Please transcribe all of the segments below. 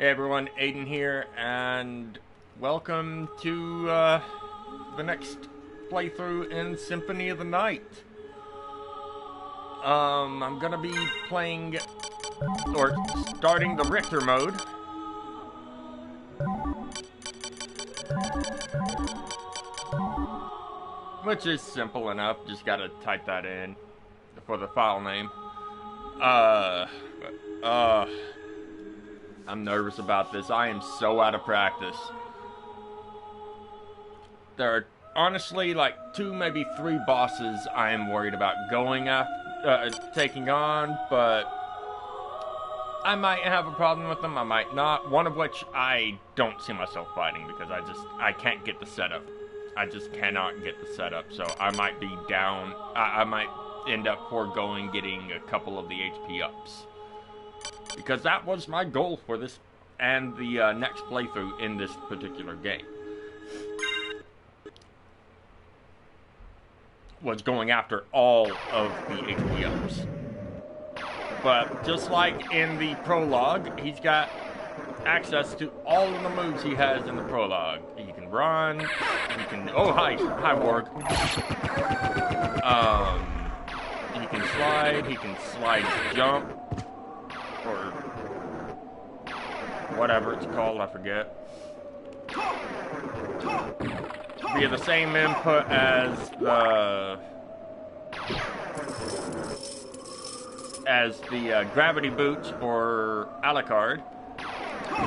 Hey everyone, Aiden here, and welcome to the next playthrough in Symphony of the Night. I'm gonna be playing, or starting the Richter mode. Which is simple enough, just gotta type that in for the file name. I'm nervous about this. I am so out of practice. There are honestly like 2, maybe 3 bosses I am worried about going after, taking on, but I might have a problem with them, I might not. One of which I don't see myself fighting because I can't get the setup. I just cannot get the setup, so I might be down. I might end up foregoing getting a couple of the HP ups. Because that was my goal for this and the next playthrough in this particular game. Was going after all of the HP ups. But just like in the prologue, he's got access to all of the moves he has in the prologue. He can run, he can... Oh, hi Warg. He can slide jump, or whatever it's called, I forget. Via the same input as the gravity boots for Alucard.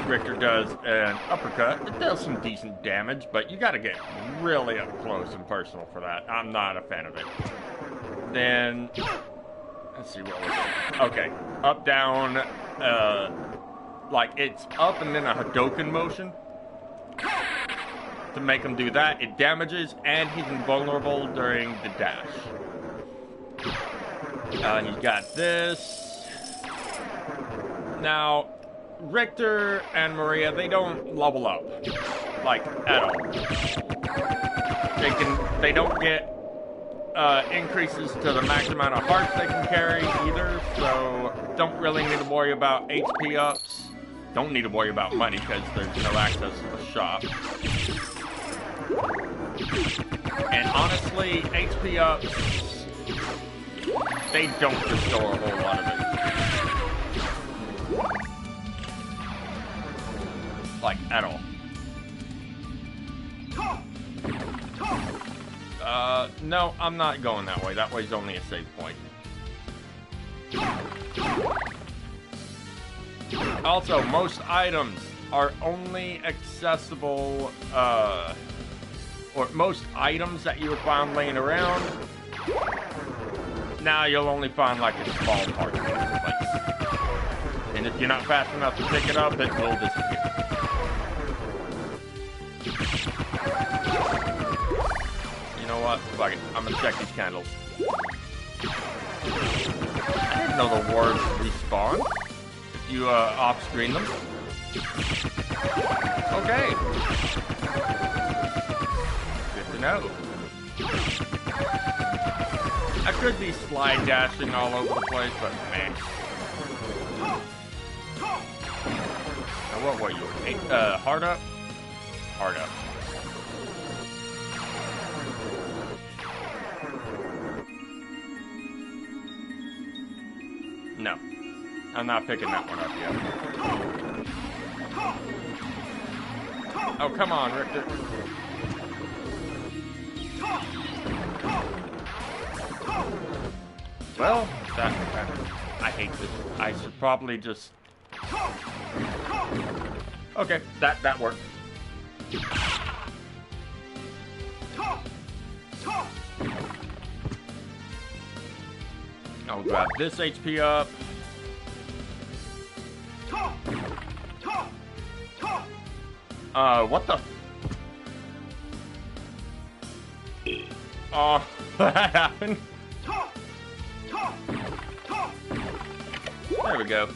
Richter does an uppercut. It does some decent damage, but you gotta get really up close and personal for that. I'm not a fan of it. Then, let's see, what was it? Okay, up, down, like it's up and then a Hadoken motion. To make him do that, it damages and he's invulnerable during the dash. He's got this. Now, Richter and Maria, they don't level up, like, at all. They don't get increases to the max amount of hearts they can carry either, so don't really need to worry about HP ups. Don't need to worry about money because there's no access to the shop. And honestly, HP ups, they don't restore a whole lot of it. Like, at all. No, I'm not going that way. That way's only a save point. Also, most items are only accessible, or most items that you would find laying around, now you'll only find like a small part of the place. And if you're not fast enough to pick it up, it will disappear. You know what? Fuck it. I'm gonna check these candles. I didn't know the wards respawn if you off-screen them. Okay. Good to know. I could be slide dashing all over the place, but man. Now what were you? Hard up? Hard up. No. I'm not picking that one up yet. Oh, come on, Richter. Well, I hate this. I should probably just... Okay, that worked. I'll grab this HP up. What the? Oh, that happened. There we go.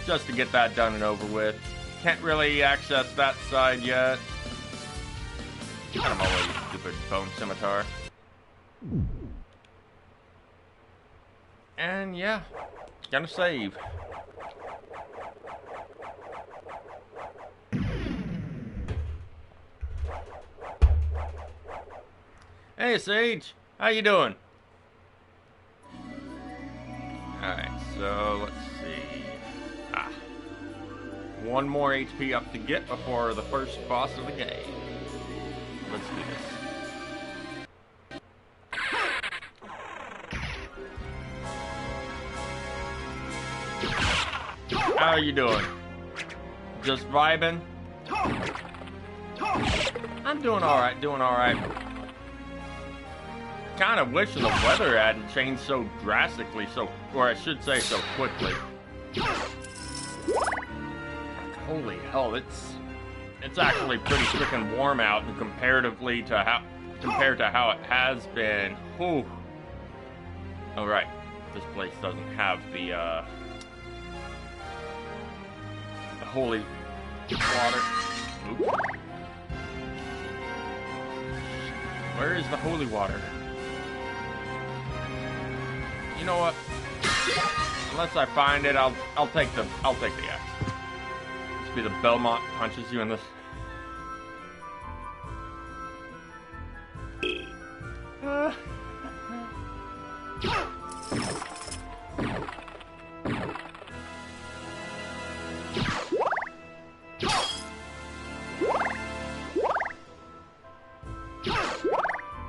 Just to get that done and over with. Can't really access that side yet. Kind of always stupid bone scimitar. And yeah, gonna save. Hey, Sage. How you doing? Alright, so let's see. One more HP up to get before the first boss of the game. Let's do this. How you doing? Just vibing? I'm doing alright, Kind of wishing the weather hadn't changed so drastically, or I should say so quickly. Holy hell, it's actually pretty freaking warm out, and compared to how it has been. Whew. Oh right, this place doesn't have the holy water. Oops. Where is the holy water? You know what? Unless I find it, I'll take the axe. This be the Belmont punches you in this.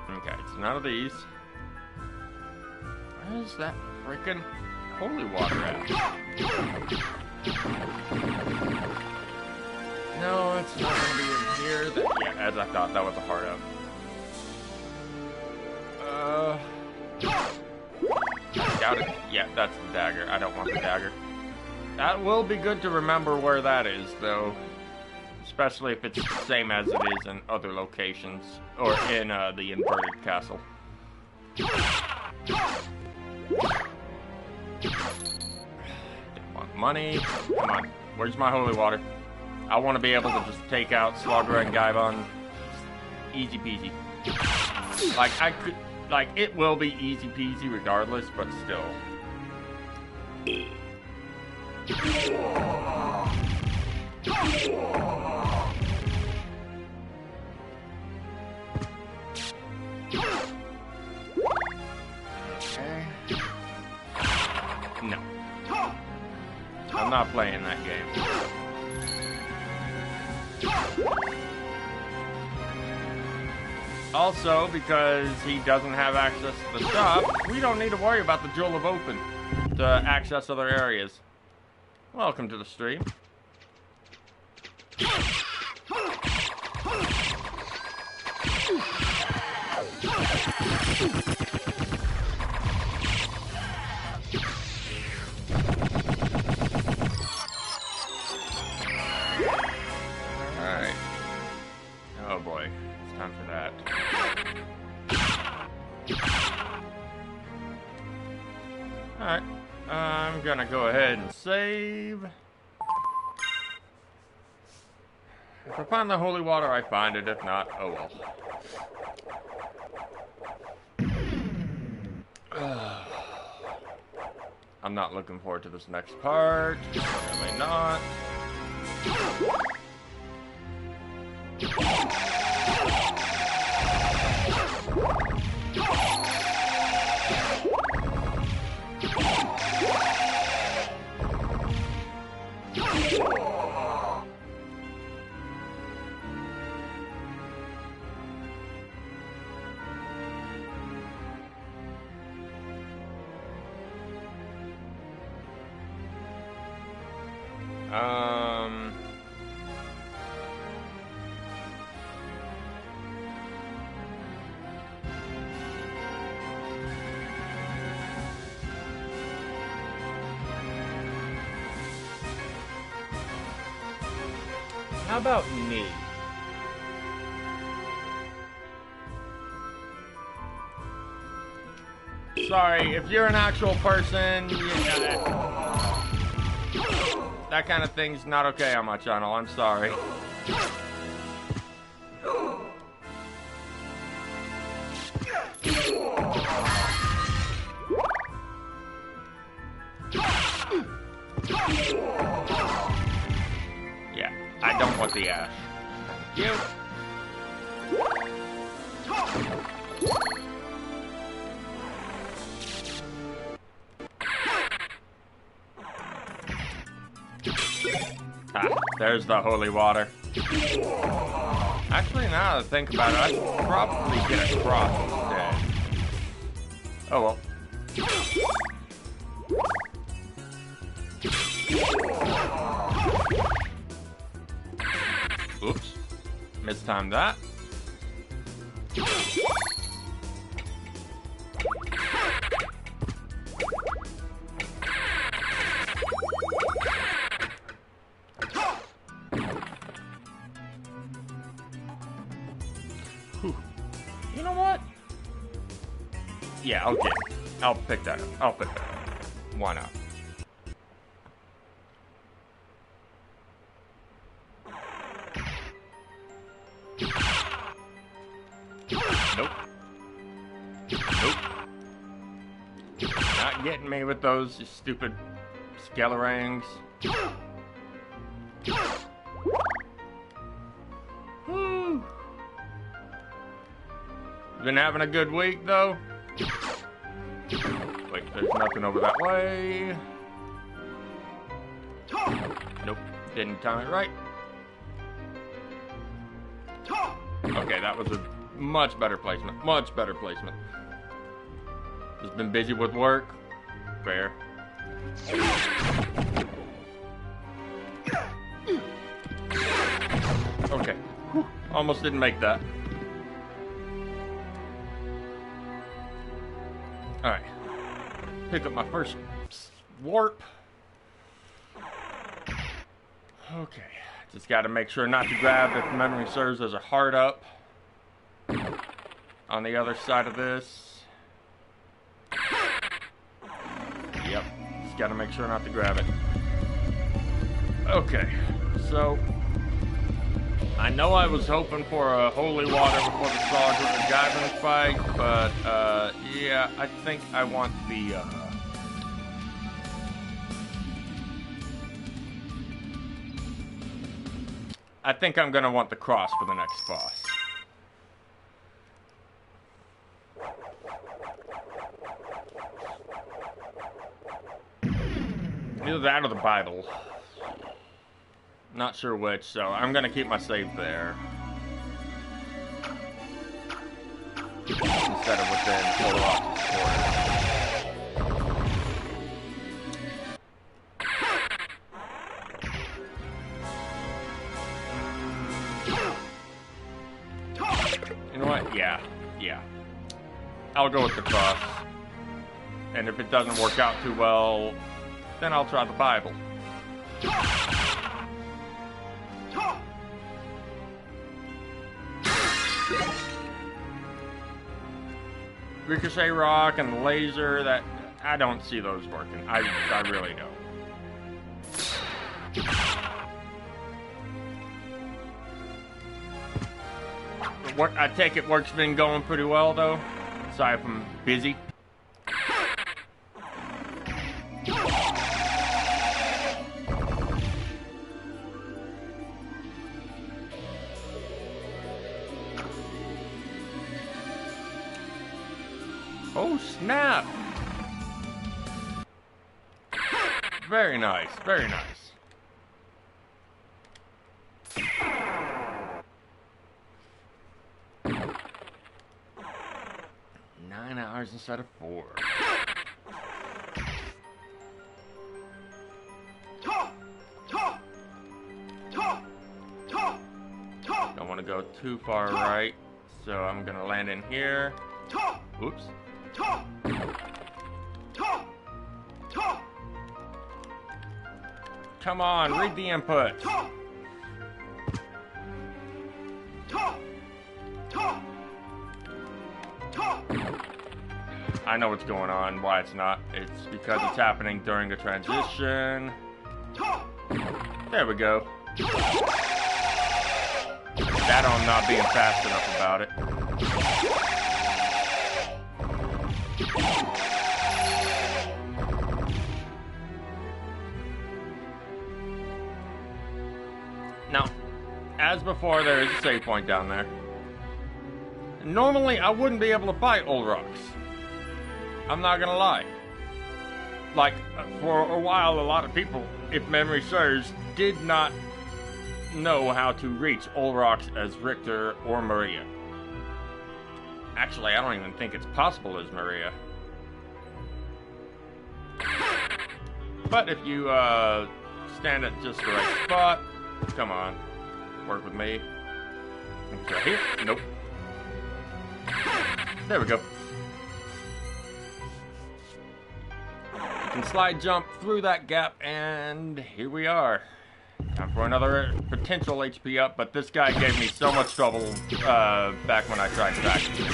Okay, it's none of these. Where's that freaking holy water at? No, it's not gonna be in here. Yeah, as I thought, that was a heart up. I doubt it. Yeah, that's the dagger. I don't want the dagger. That will be good to remember where that is, though. Especially if it's the same as it is in other locations, or in the inverted castle. Don't want money. Come on, where's my holy water? I want to be able to just take out Slugger and Gaibon. Easy peasy. It will be easy peasy regardless, but still. Okay. No. I'm not playing that game. Also, because he doesn't have access to the shop, we don't need to worry about the Jewel of Open to access other areas. Welcome to the stream. Alright. Oh boy, it's time for that. Alright, I'm gonna go ahead and save. If I find the holy water, I find it. If not, oh well. I'm not looking forward to this next part. Really not. How about me? Sorry, if you're an actual person, you know, that kind of thing's not okay on my channel. I'm sorry. Yeah, I don't want the ash. You. Ah, there's the holy water. Actually, now that I think about it, I should probably get a cross instead. Oh well. Oops. Mistimed that. Whew. You know what? Yeah, I'll get it. I'll pick that up. I'll pick that up. Why not? Nope. Nope. Not getting me with those, you stupid Skelerings. Woo. Been having a good week, though. Wait, there's nothing over that way. Nope, didn't time it right. Okay, that was a much better placement. Much better placement. Just been busy with work. Fair. Okay. Whew. Almost didn't make that. Alright. Pick up my first warp. Okay. Just gotta make sure not to grab, if memory serves, as a heart up. On the other side of this. Yep. Just gotta make sure not to grab it. Okay. So, I know I was hoping for a holy water before the Saga or Gaivan fight, but, yeah, I think I want the, I think I'm gonna want the cross for the next boss. Either that or the Bible. Not sure which, so I'm gonna keep my save there. Instead of within Polar Optics Quarter. You know what? Yeah. I'll go with the cross. And if it doesn't work out too well, then I'll try the Bible. Ricochet Rock and Laser, that I don't see those working. I really don't. I take it work's been going pretty well though, aside from busy. Oh snap! Very nice, very nice. $9 instead of 4. Don't want to go too far right, so I'm gonna land in here. Oops. Come on, read the input. I know what's going on, why it's not. It's because it's happening during a transition. There we go. That on not being fast enough about it. Now, as before, there is a save point down there. Normally, I wouldn't be able to fight Olrox. I'm not gonna lie. Like, for a while, a lot of people, if memory serves, did not know how to reach Olrox as Richter or Maria. Actually, I don't even think it's possible as Maria. But if you stand at just the right spot, come on, work with me. Okay, here, nope. There we go. You can slide jump through that gap, and here we are. Time for another potential HP up, but this guy gave me so much trouble back when I tried practicing.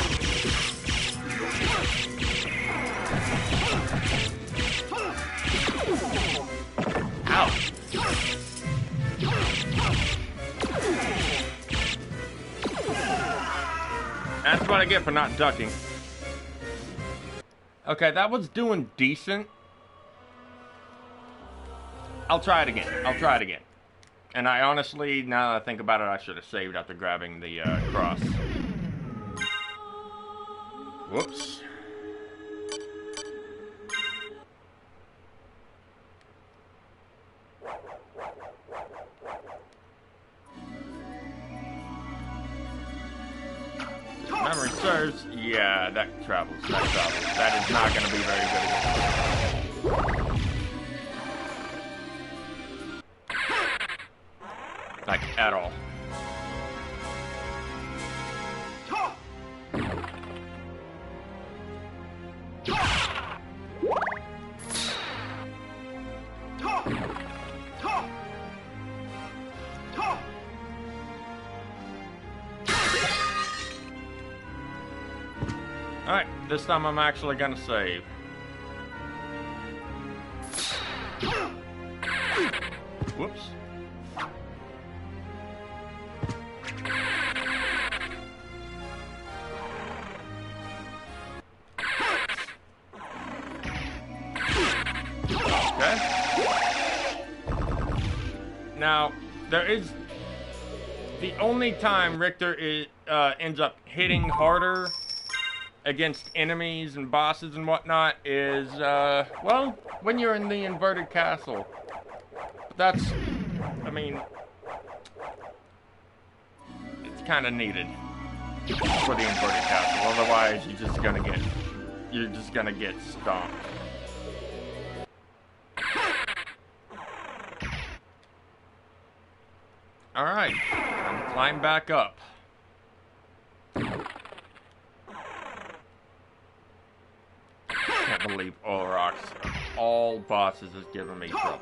Ow! That's what I get for not ducking. Okay, that was doing decent. I'll try it again. I'll try it again. And I honestly, now that I think about it, I should have saved after grabbing the cross. Whoops. Memory serves, yeah, that travels. That is not going to be very good again. Like, at all. Alright, this time I'm actually gonna save. Whoops. Okay. Now, there is the only time Richter ends up hitting harder against enemies and bosses and whatnot is, well, when you're in the inverted castle. But that's, I mean, it's kind of needed for the inverted castle. Otherwise, you're just gonna get stomped. All right, time to climb back up. Can't believe Olrox, all bosses, has given me trouble.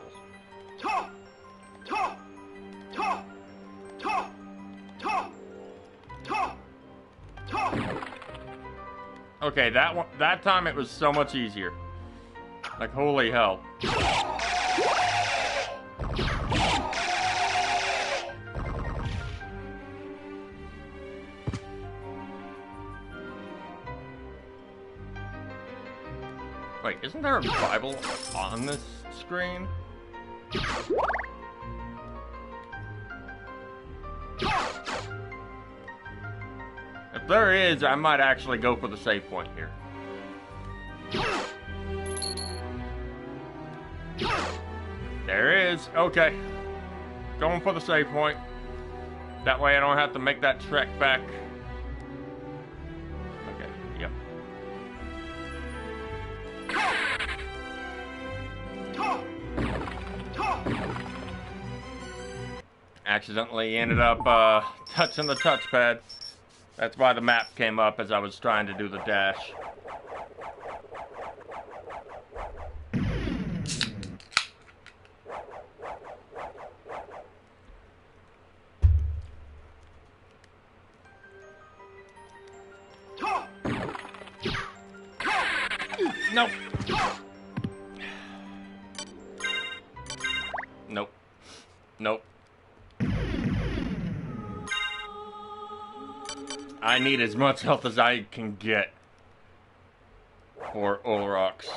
Okay, that time it was so much easier. Like, holy hell. Wait, isn't there a Bible on this screen? If there is, I might actually go for the save point here. There is. Okay. Going for the save point. That way I don't have to make that trek back. Okay, yep. Accidentally ended up touching the touchpad. That's why the map came up as I was trying to do the dash. Nope. Nope. Nope. I need as much health as I can get for Olrox.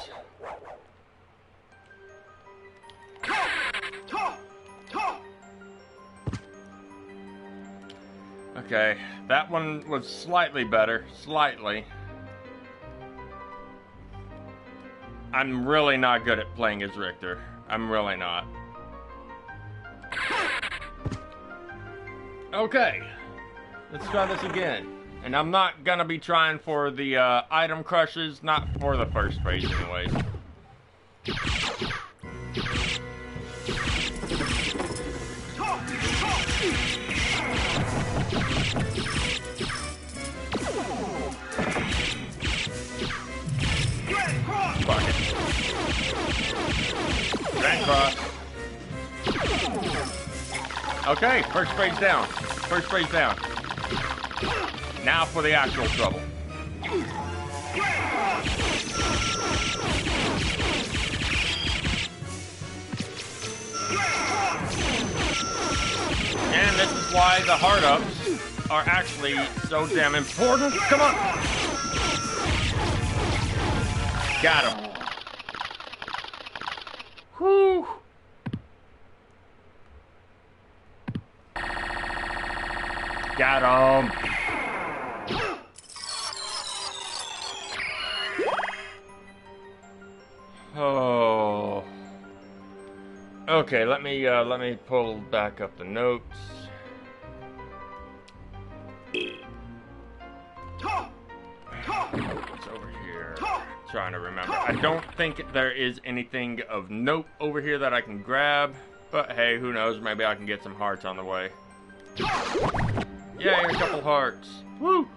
Okay, that one was slightly better. Slightly. I'm really not good at playing as Richter. I'm really not. Okay. Let's try this again. And I'm not gonna be trying for the item crushes, not for the first phase anyways. Fuck it. Grand cross. Okay, first phase down. First phase down. Now for the actual trouble. And this is why the hard ups are actually so damn important. Come on! Got him. Whew. Got him. Oh. Okay, let me pull back up the notes. It's over here. Trying to remember. I don't think there is anything of note over here that I can grab, but hey, who knows? Maybe I can get some hearts on the way. Yay, a couple hearts. Woo!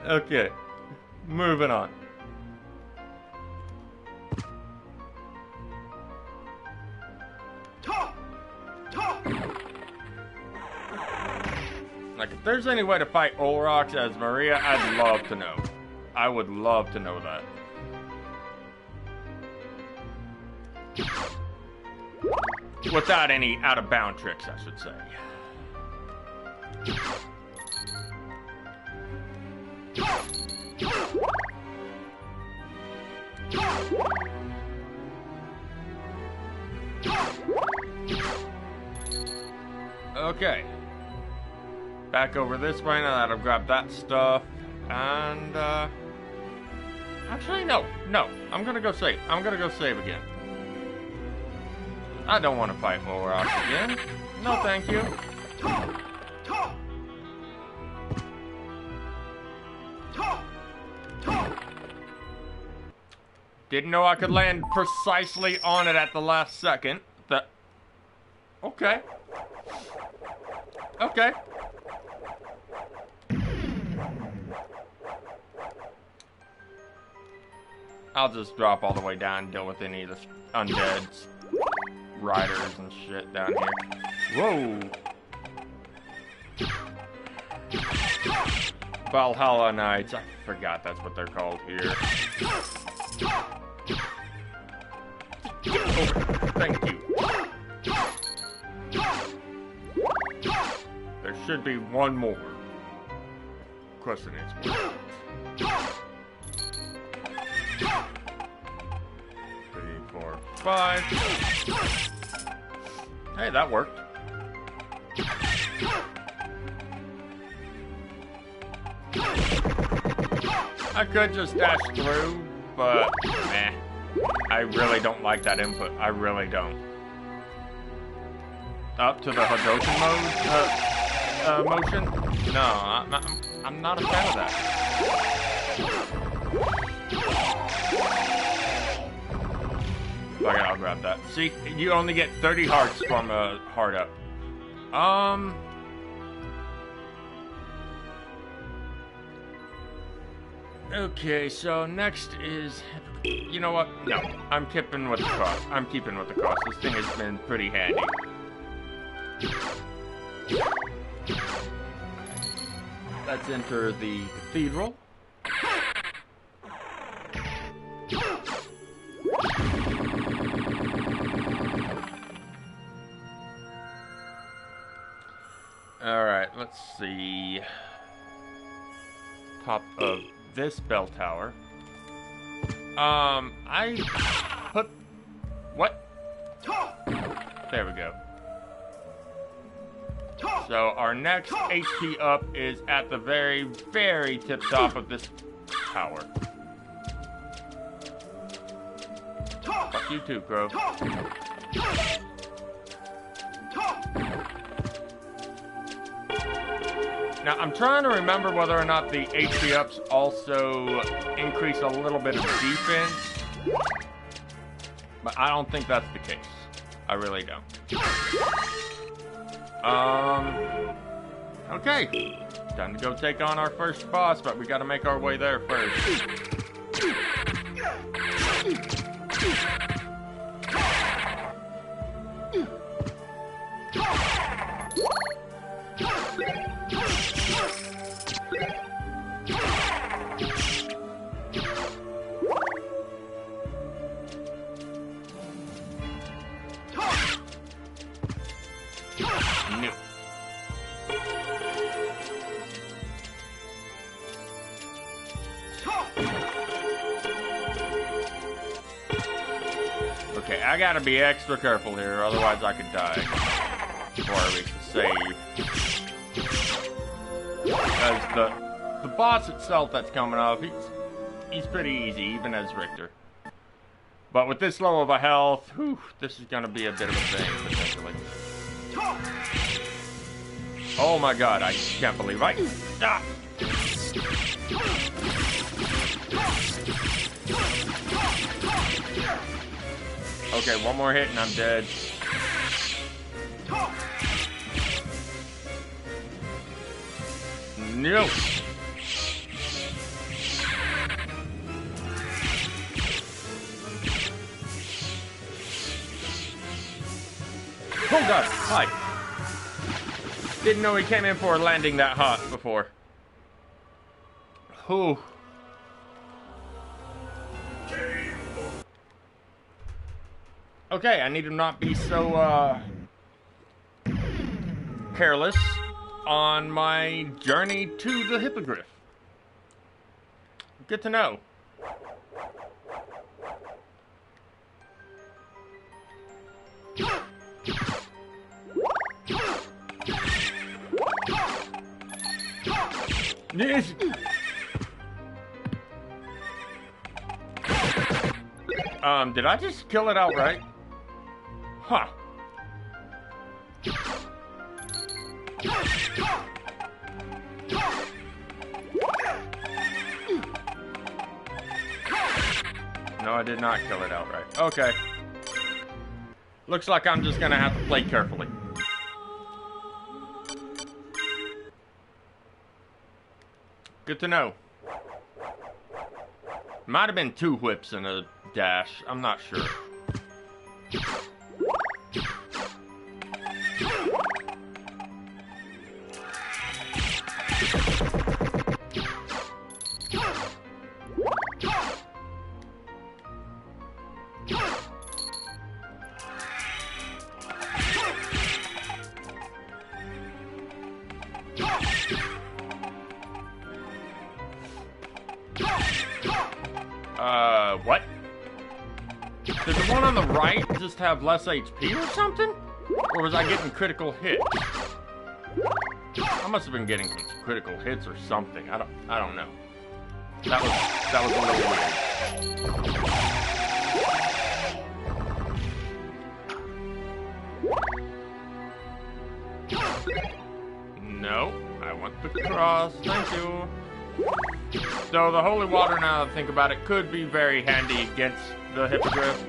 Okay, moving on. Like, if there's any way to fight Olrox as Maria, I'd love to know. I would love to know that. Without any out-of-bound tricks, I should say. Okay. Back over this way now that I've grabbed that stuff. And, actually, no. I'm gonna go save. I'm gonna go save again. I don't want to fight Olrox again. No, thank you. Didn't know I could land precisely on it at the last second. Okay. Okay. I'll just drop all the way down and deal with any of the undeads, riders and shit down here. Whoa! Valhalla Knights. I forgot that's what they're called here. Oh, thank you. There should be one more. Question is, 3, 4, 5. Hey, that worked. I could just dash through, but meh. I really don't like that input. I really don't. Up to the Hadouken mode motion? No, I'm not a fan of that. Okay, I'll grab that. See, you only get 30 hearts from a heart up. Okay, so next is... You know what? No, I'm keeping with the cross. I'm keeping with the cross. This thing has been pretty handy. Let's enter the cathedral. Alright, let's see. Top of this bell tower. I put... What? There we go. So our next HP up is at the very, very tip top of this tower. Fuck you too, Crow. Now, I'm trying to remember whether or not the HP ups also increase a little bit of defense. But I don't think that's the case. I really don't. Okay. Time to go take on our first boss, but we gotta make our way there first. No. Okay, I gotta be extra careful here, otherwise I could die before I reach the save. Because the boss itself that's coming up, he's pretty easy, even as Richter. But with this low of a health, whew, this is gonna be a bit of a thing, potentially. Oh my god, I can't believe I... Ah! Okay, one more hit and I'm dead. No! Oh god, hi. Didn't know he came in for a landing that hot before. Whew. Okay, I need to not be so, careless on my journey to the Hippogriff. Good to know. Yes. Did I just kill it outright? Huh. No, I did not kill it outright. Okay. Looks like I'm just gonna have to play carefully. Good to know. Might have been 2 whips and a dash. I'm not sure. What? Did the one on the right just have less HP or something? Or was I getting critical hits? I must have been getting some critical hits or something. I don't know. That was a little weird. No, I want the cross. Thank you. So the holy water, now that I think about it, could be very handy against the Hippogriff.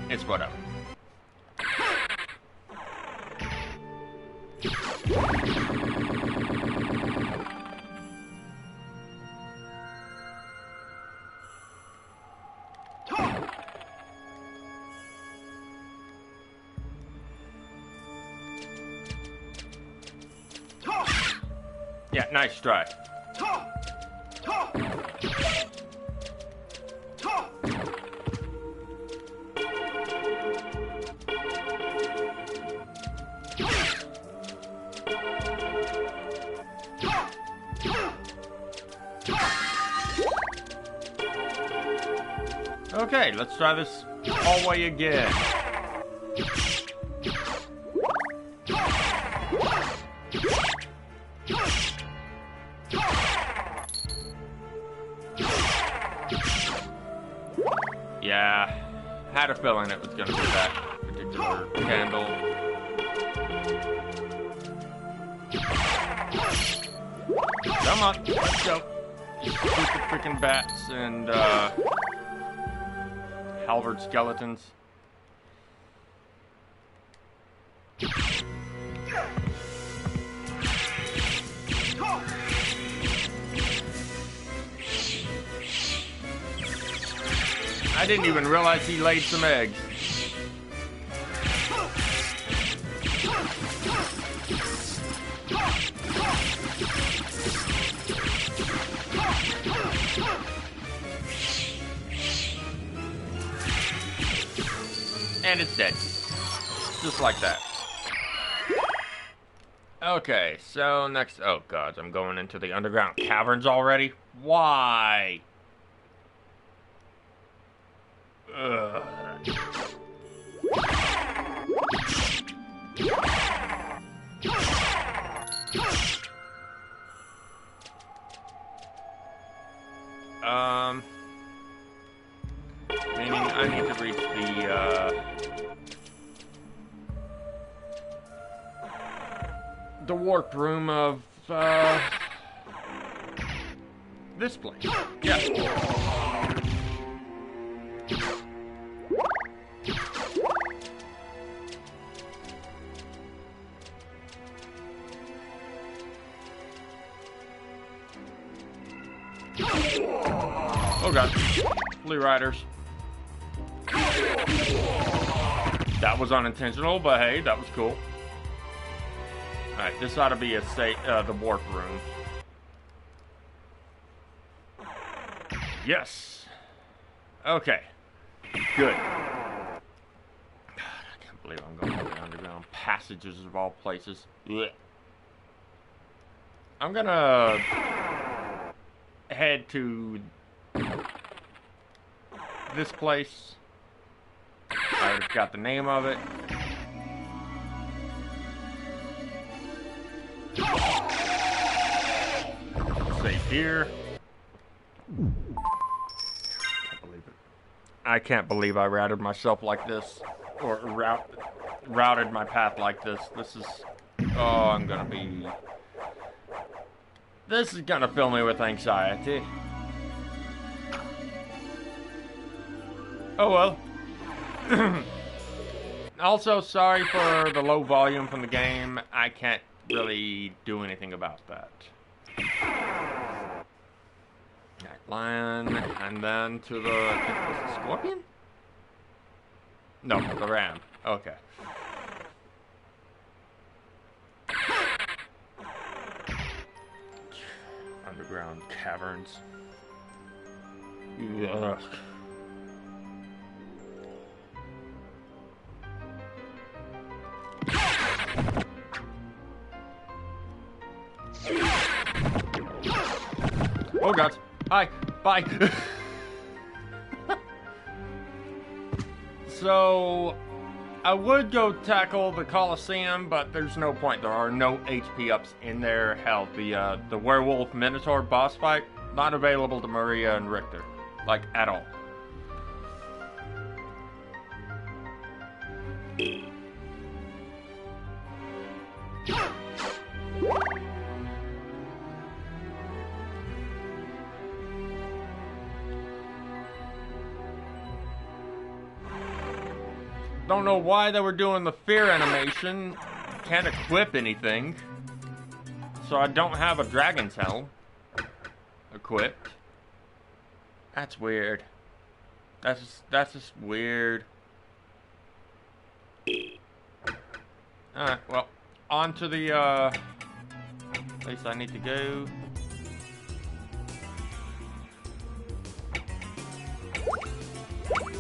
It's whatever. Yeah, nice try. Okay, let's try this hallway again. had a feeling it was gonna be that particular candle. Come on, let's go. Stupid freaking bats and halberd skeletons. I didn't even realize he laid some eggs. And it's dead. Just like that. Okay, so next... Oh, God, I'm going into the underground caverns already? Why? Ugh. Meaning I need to reach the warp room of, this place. Yeah. Oh god. Flea Riders. That was unintentional, but hey, that was cool. Alright, this ought to be the warp room. Yes. Okay. Good. God, I can't believe I'm going to the underground passages of all places. Blech. I'm gonna head to this place. I already got the name of it. Save here. Can't believe it. I can't believe I routed myself like this, or routed my path like this. This is, oh, I'm gonna be. This is gonna fill me with anxiety. Oh well. Also, sorry for the low volume from the game. I can't really do anything about that. Alright, lion, and then to the, I think it was the scorpion? No, the ram. Okay. Underground caverns. Ugh. Oh god. Hi. Bye. So, I would go tackle the Colosseum, but there's no point. There are no HP ups in there. Hell, the werewolf minotaur boss fight, not available to Maria and Richter. Like, at all. Don't know why they were doing the fear animation. Can't equip anything. So I don't have a dragon's helm equipped. That's weird. That's just weird. Alright, well, on to the place I need to go.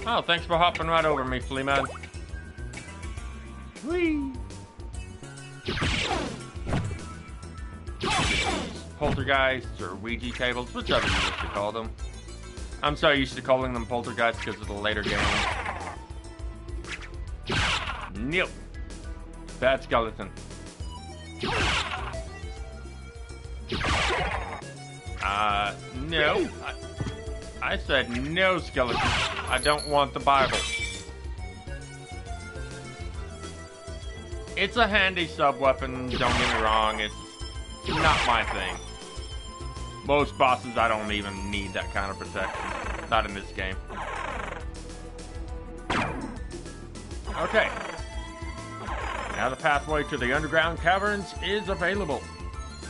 Oh, thanks for hopping right over me, flea man. Whee! Poltergeists or Ouija tables, whichever you wish to call them. I'm so used to calling them poltergeists because of the later game. Nope. Bad skeleton. No. I said no skeleton. I don't want the Bible. It's a handy sub-weapon, don't get me wrong, it's not my thing. Most bosses, I don't even need that kind of protection. Not in this game. Okay. Now the pathway to the underground caverns is available.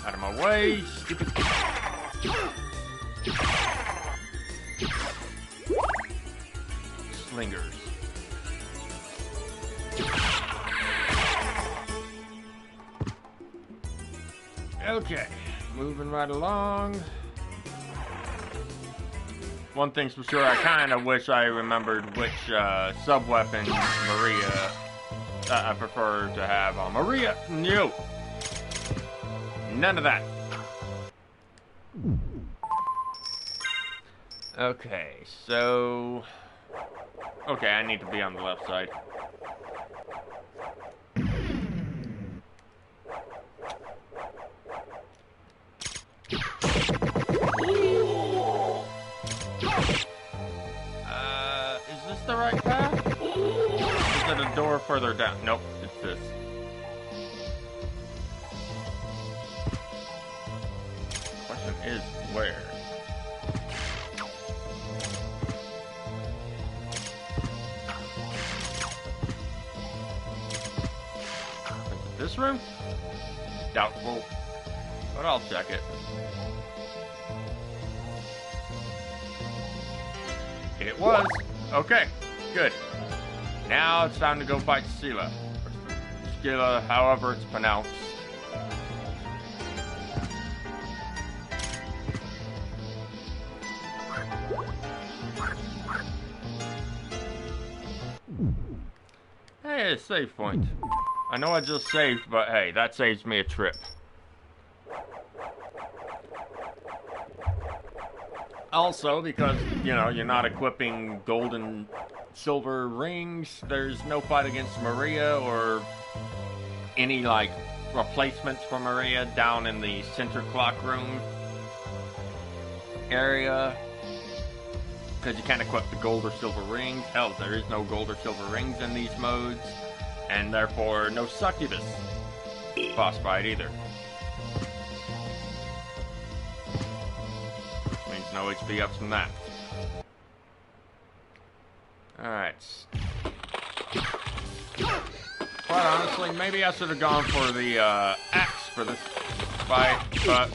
Out of my way, stupid... Slingers. Okay, moving right along. One thing's for sure, I kind of wish I remembered which sub-weapon Maria I prefer to have on. Maria, no! None of that. Okay, so... Okay, I need to be on the left side. Is this the right path? Is it a door further down? Nope, it's this. Question is, where? Is it this room? Doubtful, but I'll check it. It was. Okay, good. Now it's time to go fight Scylla. Scylla, however it's pronounced. Hey, a save point. I know I just saved, but hey, that saves me a trip. Also, because, you know, you're not equipping gold and silver rings, there's no fight against Maria or any, like, replacements for Maria down in the center clock room area. Because you can't equip the gold or silver rings. Hell, there is no gold or silver rings in these modes. And therefore, no succubus boss fight either. No HP ups from that. Alright. Quite honestly, maybe I should have gone for the axe for this fight, but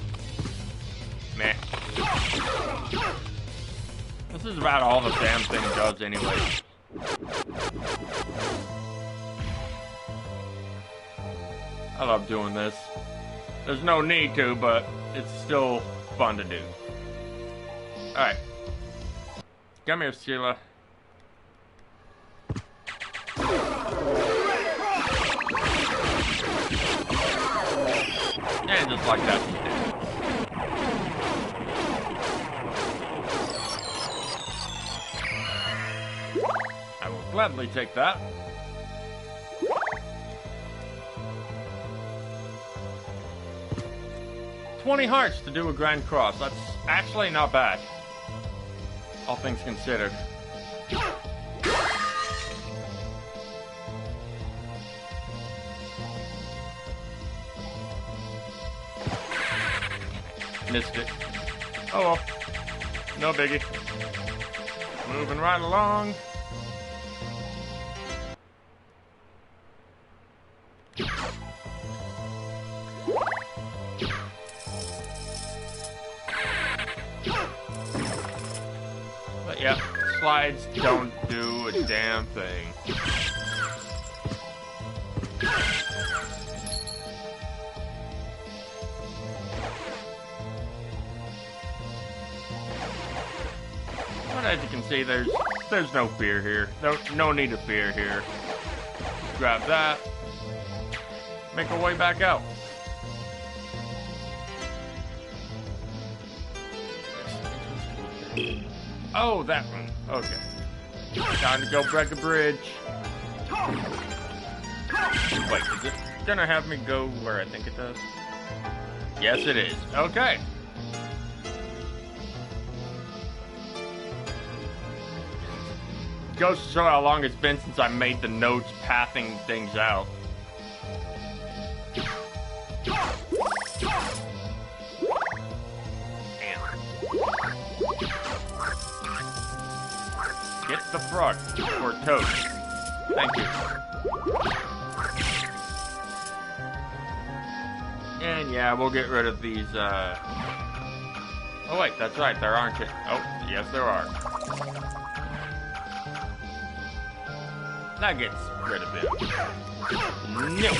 meh. This is about all the damn thing does anyway. I love doing this. There's no need to, but it's still fun to do. Alright. Come here, Scylla. And just like that, she's dead. I will gladly take that. $20 hearts to do a Grand Cross. That's actually not bad. All things considered. Missed it. Oh well. No biggie. Moving right along. But yeah, slides don't do a damn thing. But as you can see, there's no fear here. No need to fear here. Just grab that. Make our way back out. Oh, that one. Okay. Time to go break a bridge. Wait, is it gonna have me go where I think it does? Yes, it is. Okay. Goes to show how long it's been since I made the notes pathing things out. Get the frog. Or toad. Thank you. And yeah, we'll get rid of these, Oh wait, that's right, there aren't... Oh, yes there are. That gets rid of it. No!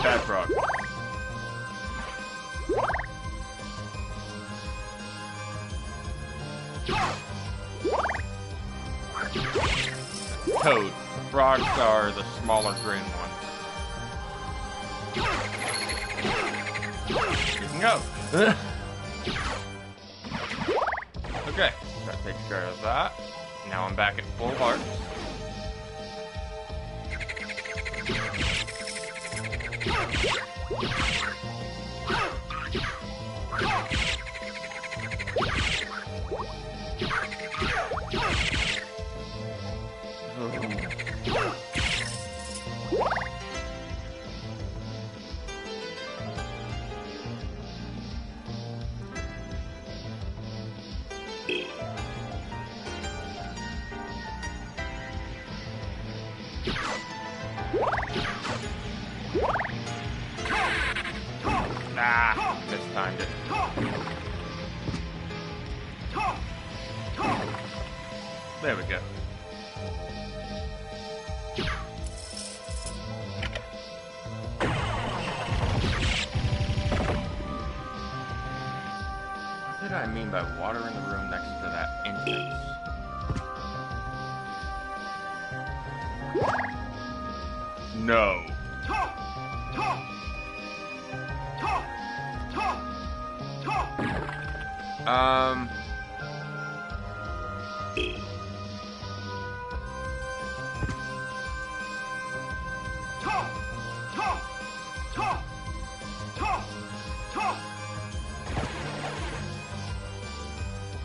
Bad frog. Toad. Frogs are the smaller green ones. You can go. Okay, that takes care of that. Now I'm back at full hearts. Ah, mistimed it. There we go. What did I mean by water in the room next to that entrance? No.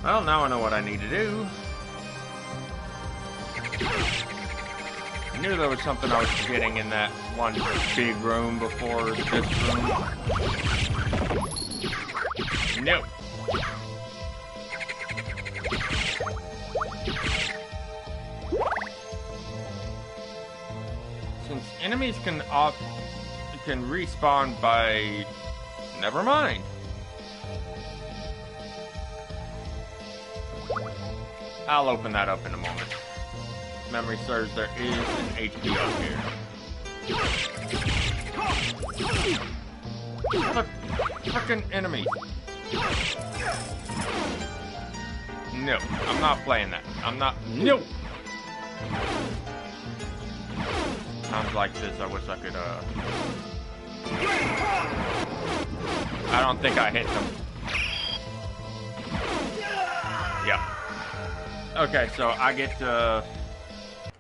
Well, now I know what I need to do. I knew there was something I was forgetting in that one big room before this room. Nope. Since enemies can respawn by... Never mind. I'll open that up in a moment. Memory serves, there is an HP up here. What a frickin' enemy. No, I'm not playing that. I'm not. No! Sounds like this, I wish I could, I don't think I hit them. Yeah. Okay, so I get to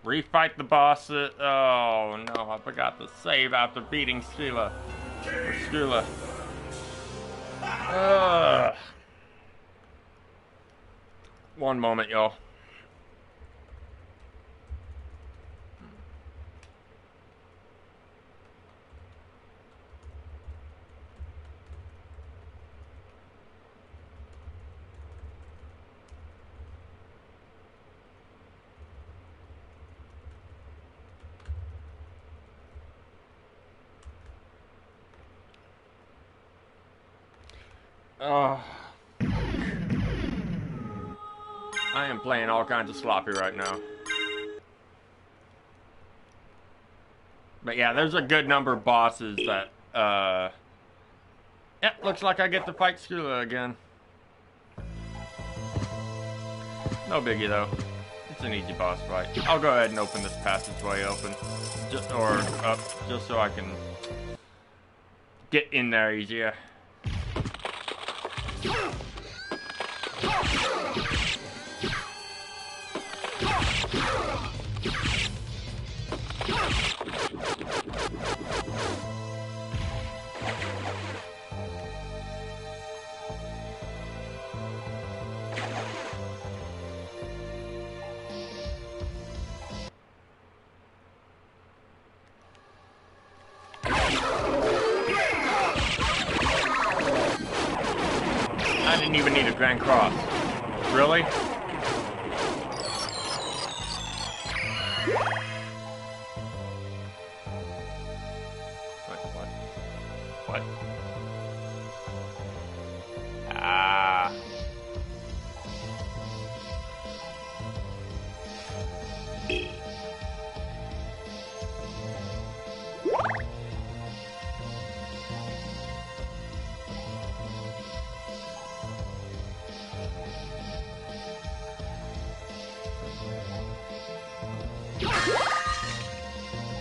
refight the boss. Oh no, I forgot to save after beating Skula. Or Skula. One moment, y'all. Oh. I am playing all kinds of sloppy right now. But yeah, there's a good number of bosses that, yeah, looks like I get to fight Skula again. No biggie though. It's an easy boss fight. I'll go ahead and open this passageway open. Just, or up, just so I can get in there easier. I didn't even need a Grand Cross. Really?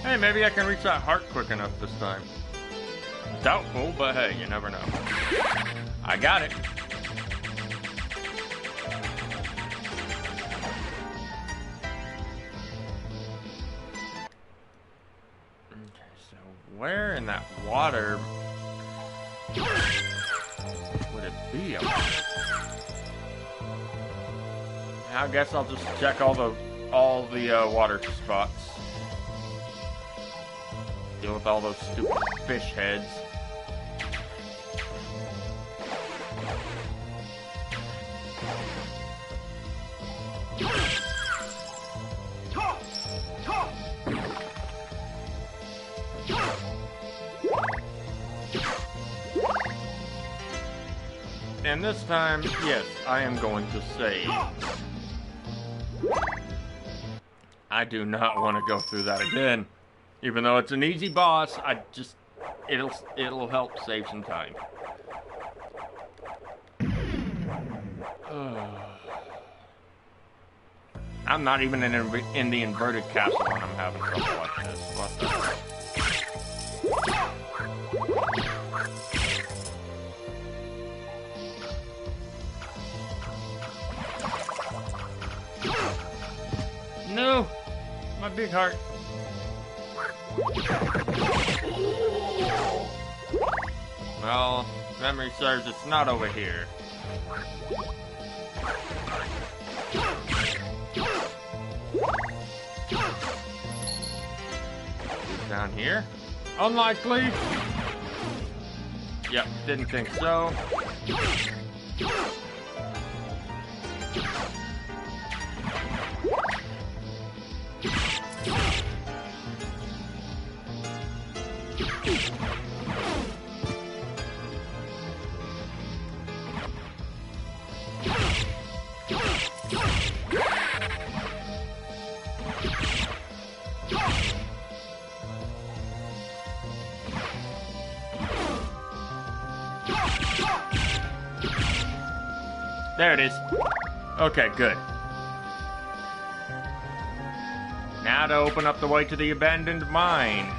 Hey, maybe I can reach that heart quick enough this time. Doubtful, but hey, you never know. I got it. Okay, so where in that water would it be? I guess I'll just check all the water spots. Deal with all those stupid fish heads. And this time, yes, I am going to save. I do not want to go through that again. Even though it's an easy boss, it'll help save some time. I'm not even in the inverted castle when I'm having trouble like this. What the heck? No! My big heart. Well, memory serves, it's not over here. It's down here? Unlikely! Yep, didn't think so. There it is. Okay, good. Now to open up the way to the abandoned mine.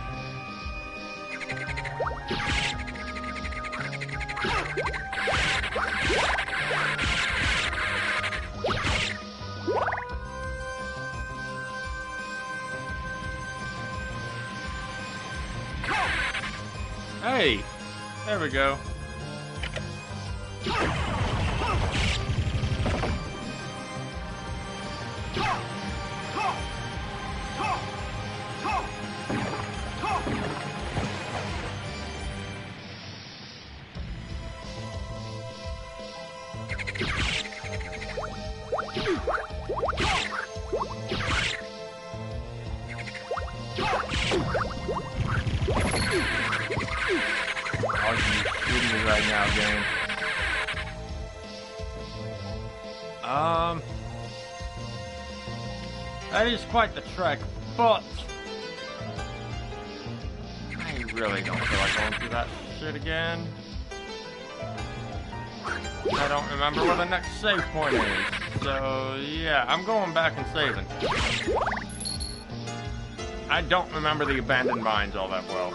Hey, there we go. Are you shooting me right now, game? That is quite the trek, but I really don't feel like going through that shit again. I don't remember where the next save point is, so yeah, I'm going back and saving. I don't remember the abandoned mines all that well.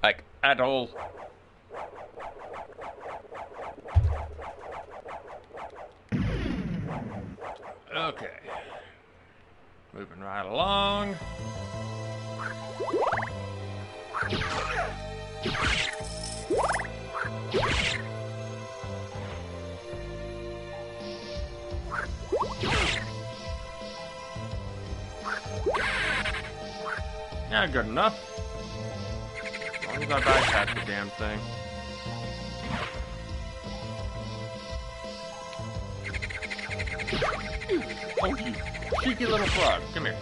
Like, at all. Okay. Moving right along. Yeah, good enough. As long as I bypass the damn thing. Oh, you cheeky little frog. Come here.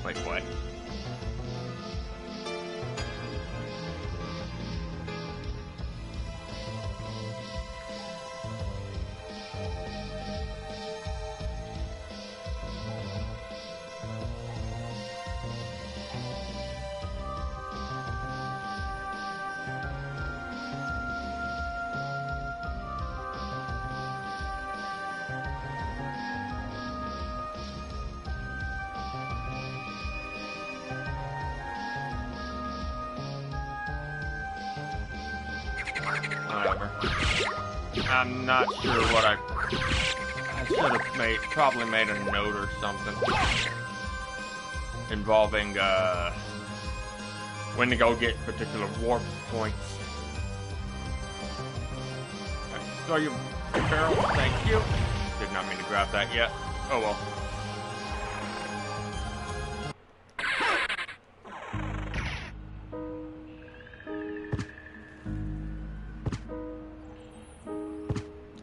Wait, what? Whatever. I'm not sure what I should have probably made a note or something involving when to go get particular warp points. So your barrel, thank you. Did not mean to grab that yet. Oh well.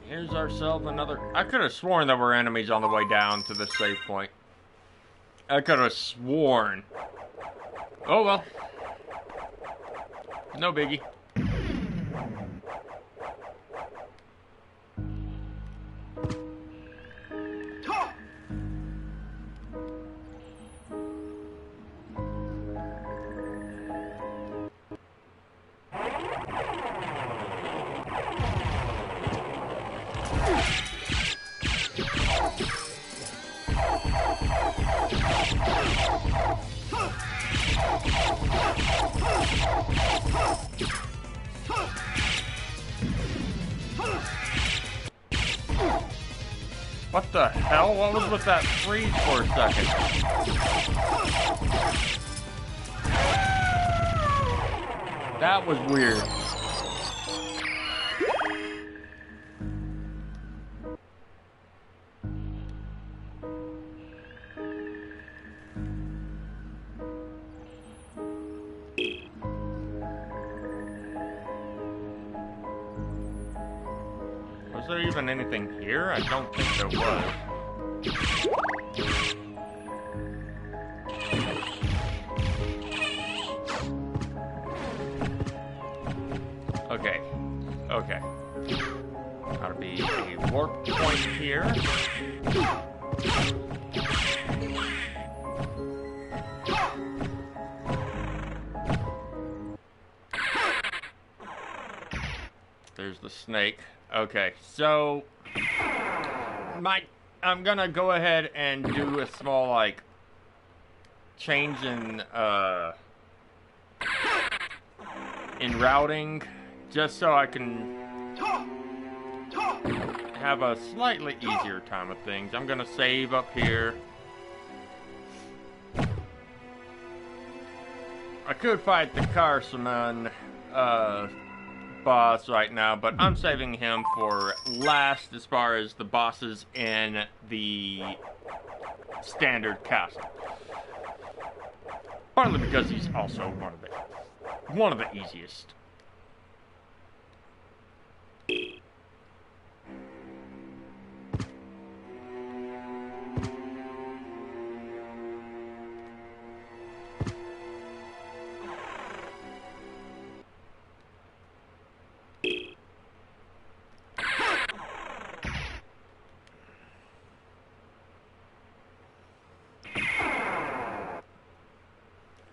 Here's ourselves another. I could have sworn there were enemies on the way down to the save point. I could have sworn. Oh well. No biggie. What the hell? What was with that freeze for a second? That was weird. Was there even anything here? I don't think there was. Okay. Okay. Gotta be a warp point here. There's the snake. Okay, so I'm gonna go ahead and do a small like change in routing, just so I can have a slightly easier time with things. I'm gonna save up here. I could fight the Carson boss right now, but I'm saving him for last as far as the bosses in the standard castle. Partly because he's also one of the easiest.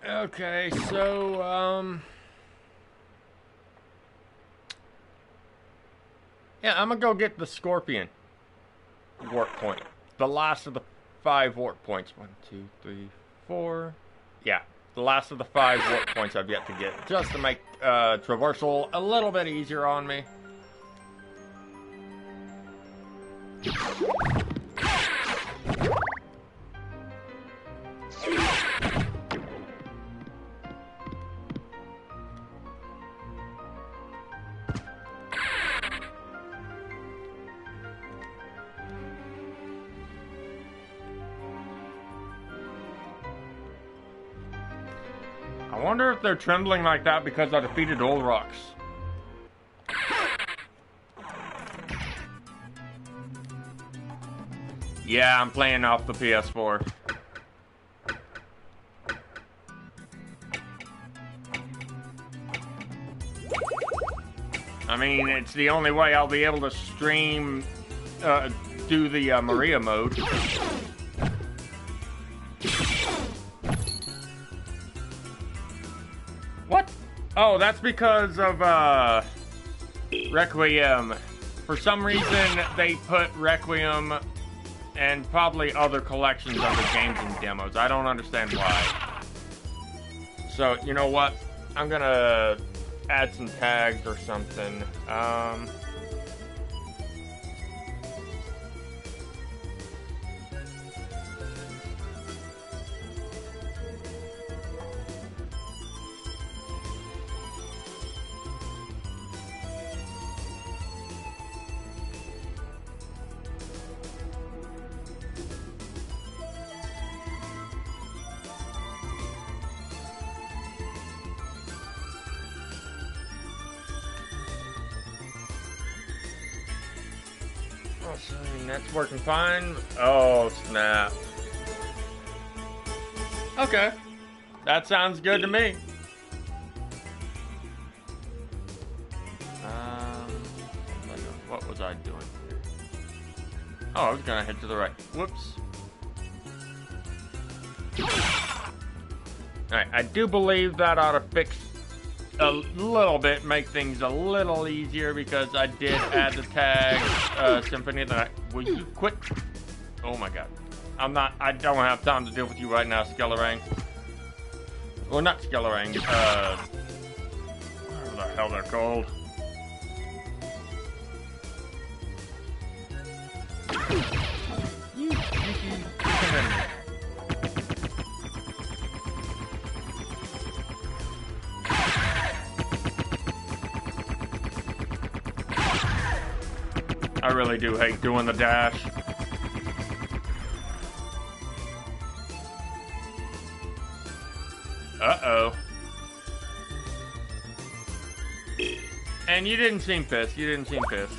Okay, so, yeah, I'm gonna go get the Scorpion warp point. The last of the 5 warp points. 1, 2, 3, 4. Yeah, the last of the 5 warp points I've yet to get, just to make traversal a little bit easier on me. I wonder if they're trembling like that because I defeated Olrox. Yeah, I'm playing off the PS4. I mean, it's the only way I'll be able to stream, do the Maria mode. What? Oh, that's because of, Requiem. For some reason, they put Requiem and probably other collections under games and demos. I don't understand why. So, you know what? I'm gonna add some tags or something. That's working fine. Oh, snap. Okay. That sounds good to me. What was I doing here? Oh, I was gonna head to the right. Whoops. Alright, I do believe that ought to fix a little bit, make things a little easier, because I did add the tag Symphony that will you quit? Oh my god. I don't have time to deal with you right now, Skellerang. Well, not Skellerang, whatever the hell they're called. You I really do hate doing the dash. Uh-oh. And you didn't seem pissed. You didn't seem pissed.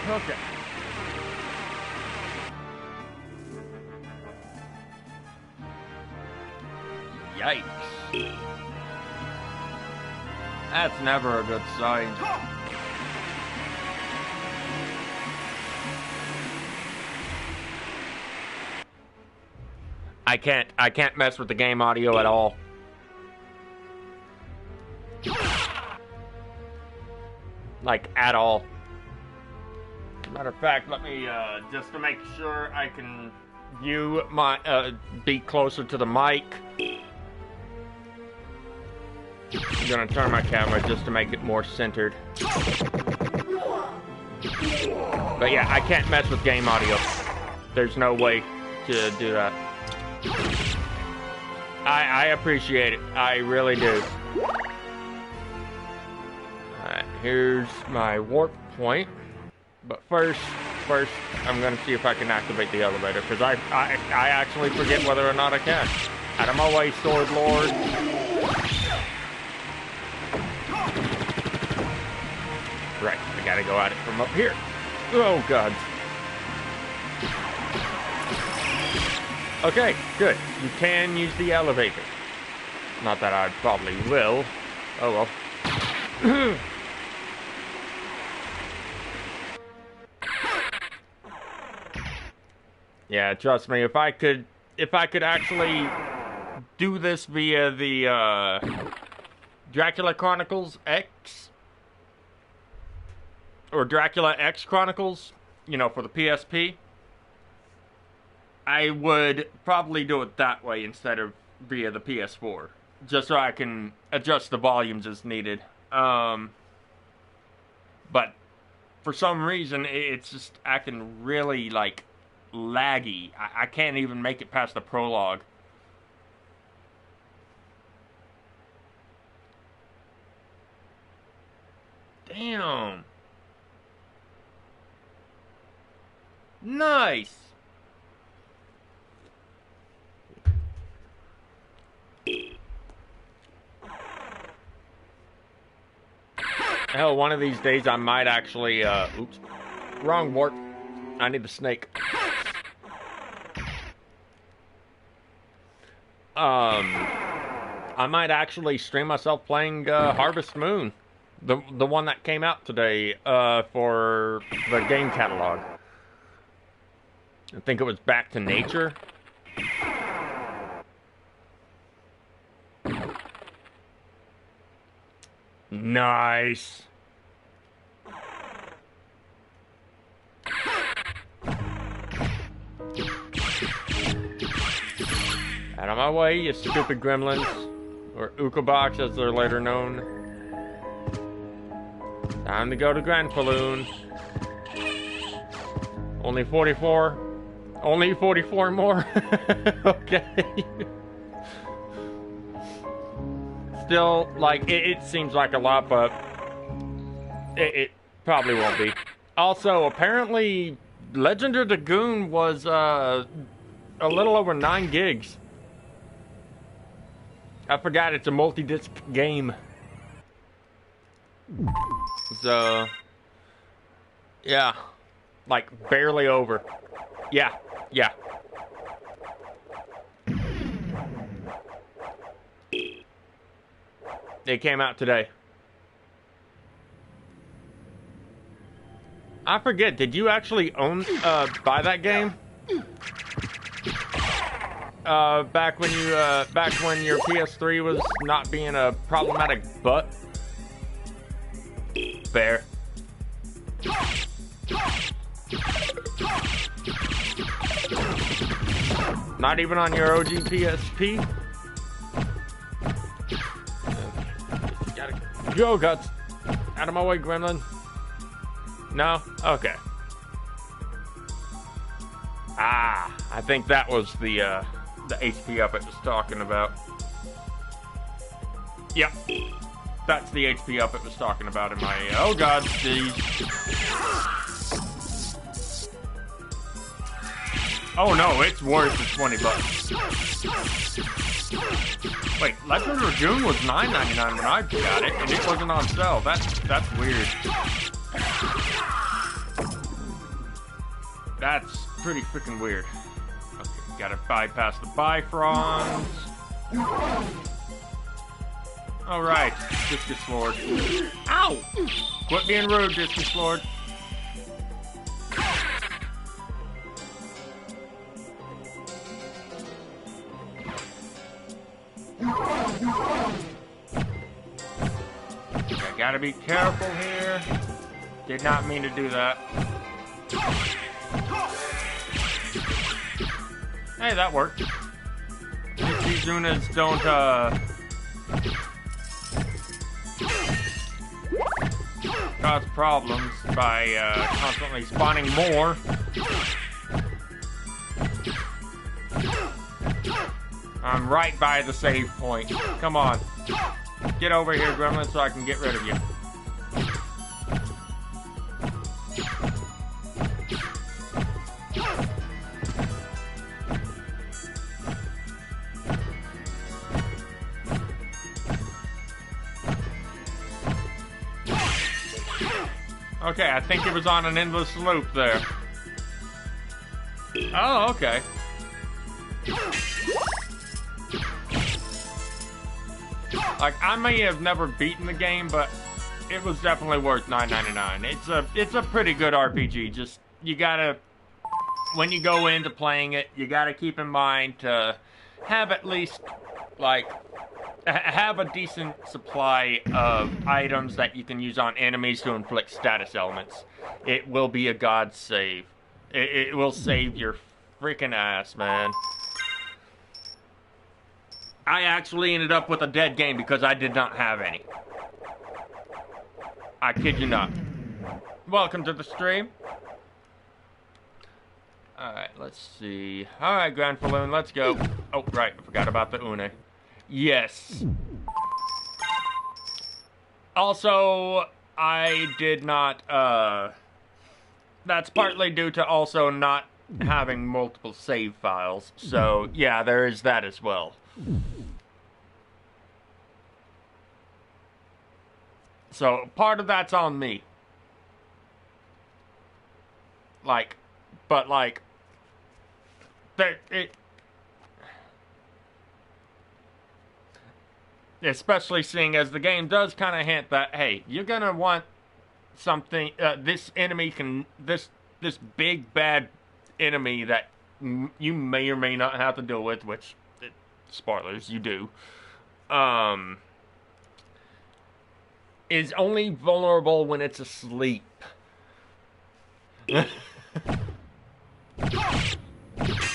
Okay. Yikes. That's never a good sign. I can't mess with the game audio at all. Like, at all. Matter of fact, let me, just to make sure I can view my, be closer to the mic. I'm gonna turn my camera just to make it more centered. But yeah, I can't mess with game audio. There's no way to do that. I appreciate it. I really do. Alright, here's my warp point. But first, I'm gonna see if I can activate the elevator, because I actually forget whether or not I can. Out of my way, Sword Lord. Right, I gotta go at it from up here. Oh, God. Okay, good. You can use the elevator. Not that I probably will. Oh, well. Yeah, trust me, if I could actually do this via the, Dracula Chronicles X, or Dracula X Chronicles, you know, for the PSP, I would probably do it that way instead of via the PS4, just so I can adjust the volumes as needed. But for some reason, it's just acting really, like, laggy. I can't even make it past the prologue. Damn. Nice. Hell, one of these days I might actually, oops. Wrong warp. I need the snake. I might actually stream myself playing, Harvest Moon. The one that came out today, for the game catalog. I think it was Back to Nature. Nice. Out of my way, you stupid gremlins. Or Ukabox, as they're later known. Time to go to Grand Falloon. Only 44. Only 44 more. Okay. Still, like, it seems like a lot, but it probably won't be. Also, apparently, Legend of Dragoon was a little over 9 gigs. I forgot it's a multi-disc game. So, yeah, like barely over. Yeah. It came out today. I forget, did you actually buy that game? Back when your PS3 was not being a problematic butt? Fair. Not even on your OG PSP? Gotta go, Guts. Out of my way, gremlin. No? Okay. Ah, I think that was the HP up it was talking about. Yep. That's the HP up it was talking about in my... oh god, Steve. Oh no, it's worth the 20 bucks. Wait, Legend of Dragoon was $9.99 when I got it, and it wasn't on sale. That's weird. That's pretty freaking weird. Okay, gotta bypass the Bifronts. Alright, Discus Lord. Ow! Quit being rude, Discus Lord. Okay, gotta be careful here. Did not mean to do that. Hey, that worked. These Zunas don't, cause problems by, constantly spawning more. I'm right by the save point. Come on. Get over here, gremlin, so I can get rid of you. Okay, I think it was on an endless loop there. Oh, okay. Like, I may have never beaten the game, but it was definitely worth $9.99. It's a pretty good RPG. Just, you gotta, when you go into playing it, you gotta keep in mind to have at least, like, have a decent supply of items that you can use on enemies to inflict status elements. It will be a god save. It will save your freaking ass, man. I actually ended up with a dead game because I did not have any. I kid you not. Welcome to the stream. Alright, let's see. Alright, Grand Falloon, let's go. Oh, right, I forgot about the Une. Yes. Also, I did not, that's partly due to also not having multiple save files. So, yeah, there is that as well. So part of that's on me. Like, but like, especially seeing as the game does kind of hint that, hey, you're gonna want something, this big bad enemy that you may or may not have to deal with, which, spoilers, you do, is only vulnerable when it's asleep.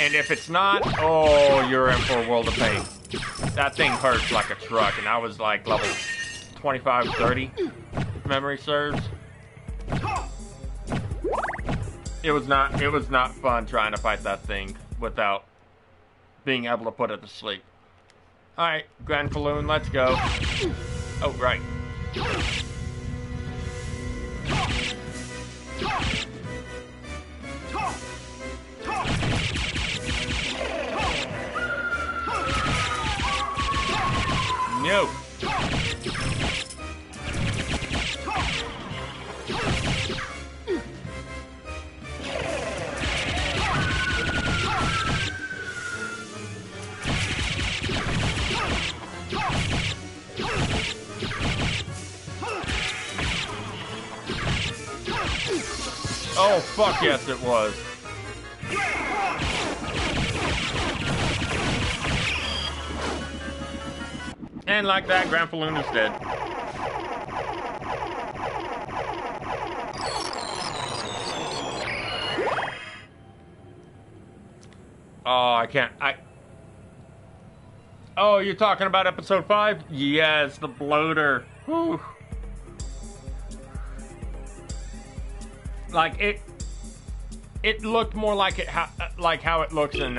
And if it's not, oh, you're in for a world of pain. That thing hurts like a truck, and I was like level 25, 30, if memory serves. It was not fun trying to fight that thing without being able to put it to sleep. Alright, Grand Falloon, let's go. Oh, right. No. Oh, fuck yes, it was. And like that, Grand Falloon is dead. Oh, I can't. Oh, you're talking about episode 5? Yes, the bloater. Whew. Like, it looked more like like how it looks in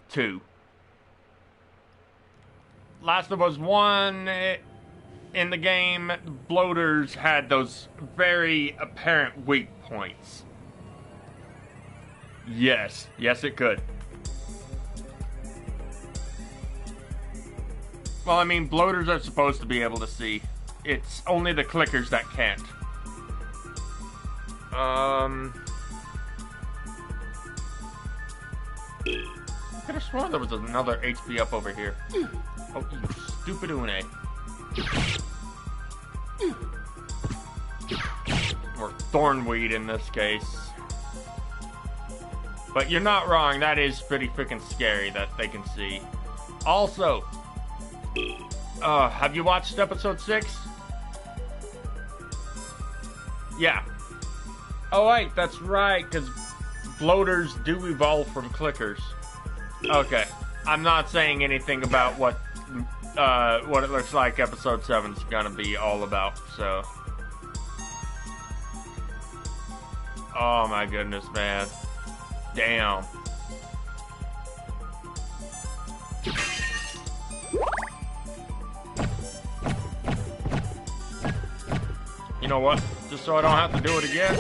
2. Last of Us 1, in the game, bloaters had those very apparent weak points. Yes, it could. Well, I mean, bloaters are supposed to be able to see. It's only the clickers that can't. I could have sworn there was another HP up over here. Oh, you stupid Une. Or thornweed in this case. But you're not wrong, that is pretty freaking scary that they can see. Also, have you watched episode 6? Yeah. Oh wait, that's right, because bloaters do evolve from clickers. Okay. I'm not saying anything about what it looks like episode 7's gonna be all about, so. Oh my goodness, man. Damn. You know what? Just so I don't have to do it again.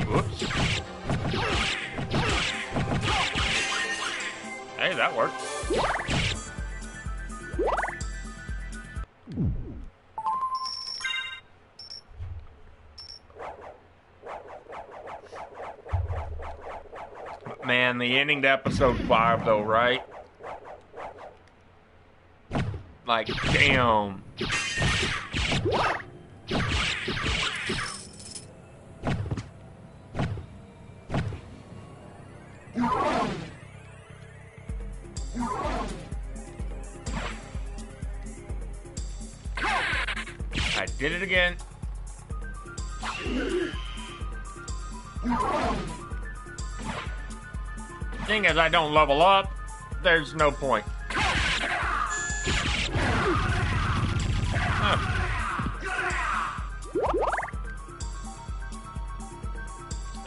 Whoops. Hey, that worked. Man, the ending to episode 5 though, right? Like, damn. I did it again. Thing is, I don't level up. There's no point.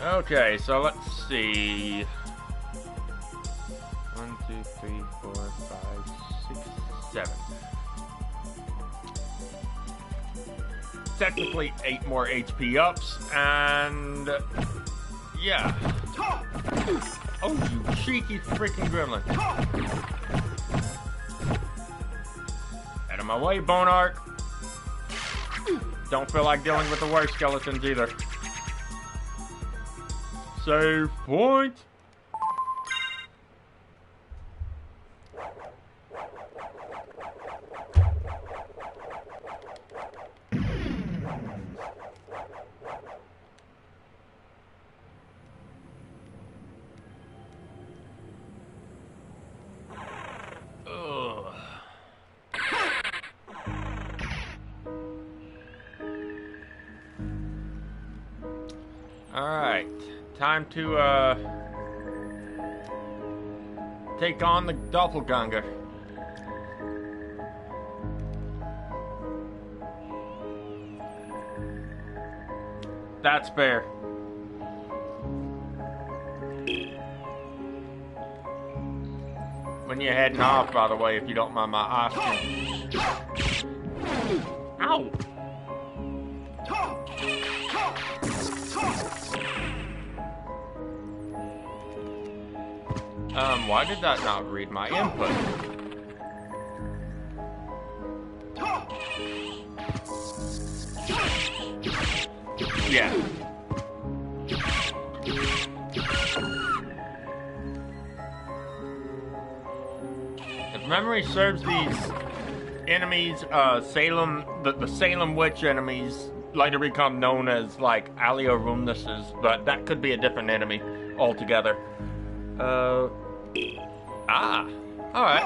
Okay, so let's see. 1, 2, 3, 4, 5, 6, 7. Technically 8 more HP ups, and Yeah. Oh, you cheeky freaking gremlin. Out of my way, Bone Arc. Don't feel like dealing with the worst skeletons either. Save point. Alright, time to take on the doppelganger. That's fair. When you're heading off, by the way, if you don't mind my asking. Ow! Why did that not read my input? Yeah. If memory serves, these enemies, Salem, the Salem witch enemies, later become known as, like, Aliorumnuses, but that could be a different enemy altogether. Alright.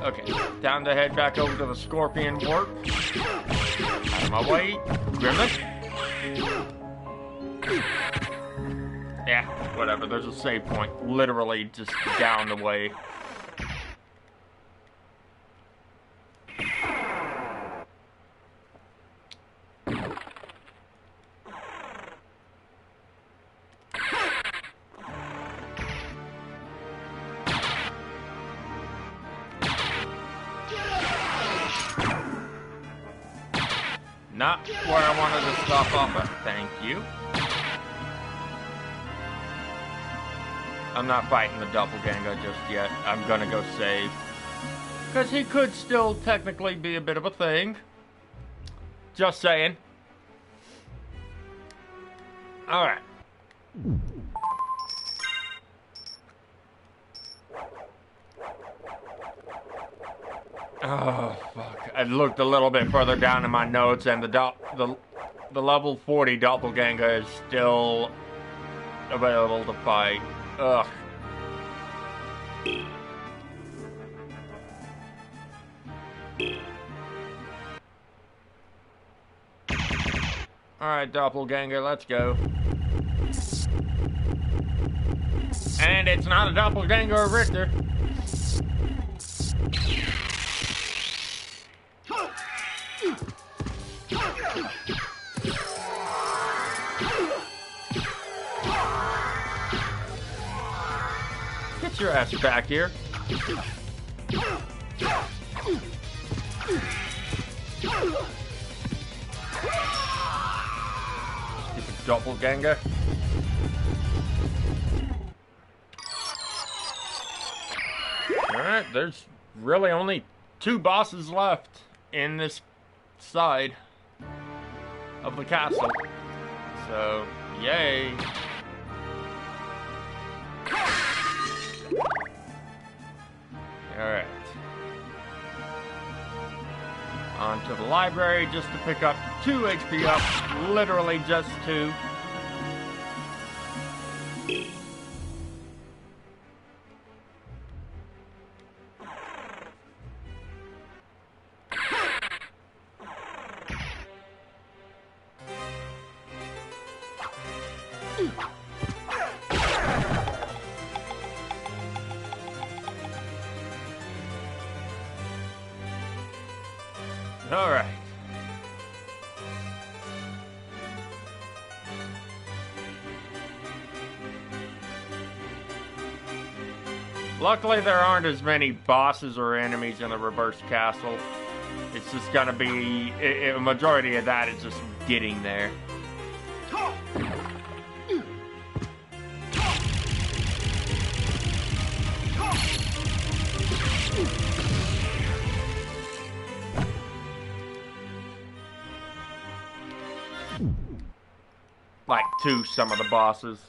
Okay, time to head back over to the Scorpion Warp. Out of my way, Gremlin. Yeah, whatever, there's a save point literally just down the way. Not where I wanted to stop off at, thank you. I'm not fighting the doppelganger just yet. I'm gonna go save. Because he could still technically be a bit of a thing. Just saying. Alright. Oh, fuck. I looked a little bit further down in my notes, and the level 40 doppelganger is still available to fight. Ugh. Alright, doppelganger, let's go. And it's not a doppelganger of Richter. Get your ass back here. Stupid doppelganger. Alright, there's really only 2 bosses left in this side of the castle. So, yay. Alright. On to the library just to pick up 2 HP up. Literally just 2. All right. Luckily, there aren't as many bosses or enemies in the reverse castle. It's just gonna be a majority of that is just getting there. like to some of the bosses.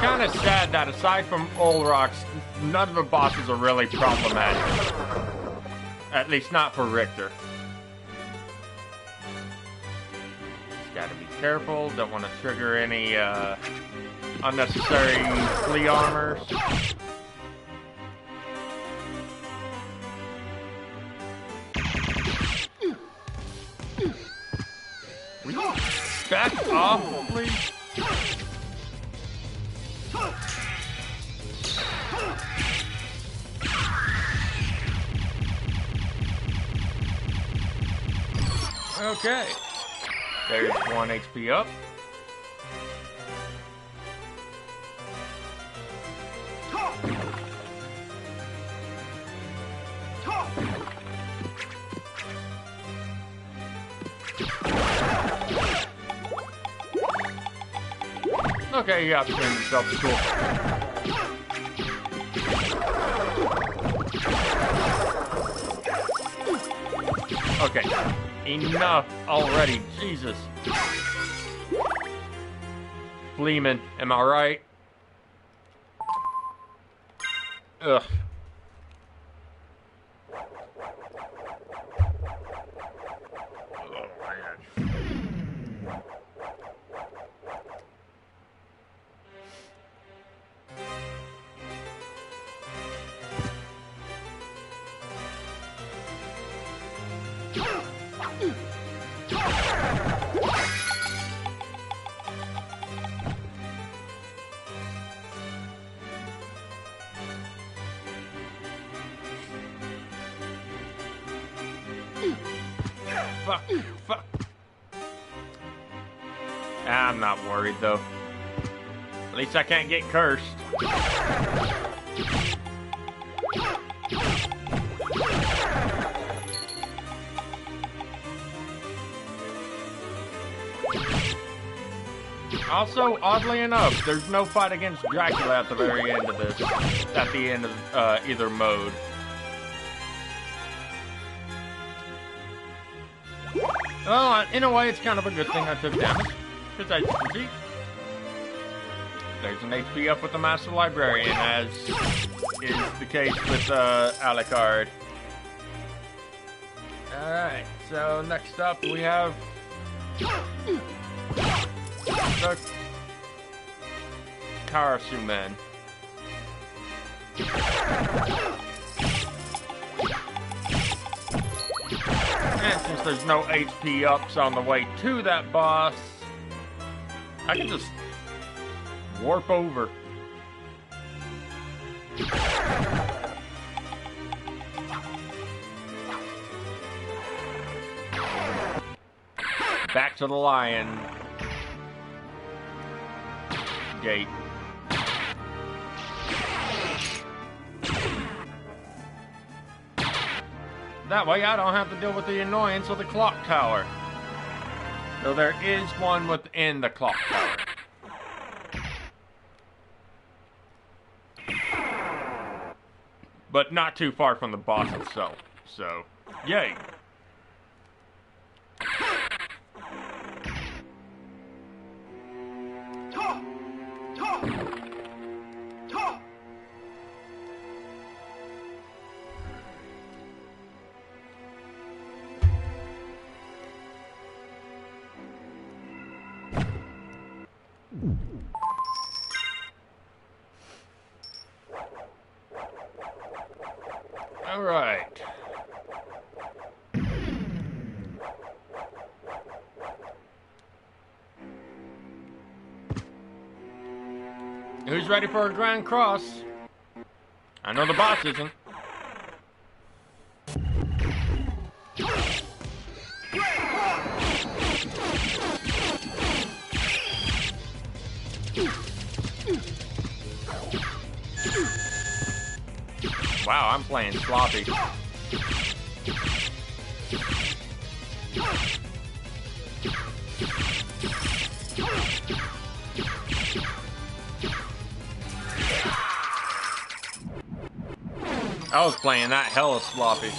Kind of sad that aside from Olrocks, none of the bosses are really problematic. At least not for Richter. Just gotta be careful, don't want to trigger any unnecessary flea armors. Will you back off, please? Okay. There's 1 HP up. Okay, he outspins himself. Cool. Okay. Enough already, Jesus. Fleeman, am I right? Ugh. Fuck. I'm not worried, though. At least I can't get cursed. Also, oddly enough, there's no fight against Dracula at the very end of this. At the end of either mode. Well, in a way, it's kind of a good thing I took damage. Because as you can see, there's an HP up with the Master Librarian, as is the case with Alucard. Alright, so next up we have the Karasumen. And since there's no HP ups on the way to that boss, I can just warp over. Back to the lion gate. That way I don't have to deal with the annoyance of the clock tower. Though there is one within the clock tower. But not too far from the boss itself. So, yay. All right. Who's ready for a Grand Cross? I know the boss isn't. Wow, I'm playing sloppy. I was playing that hella sloppy.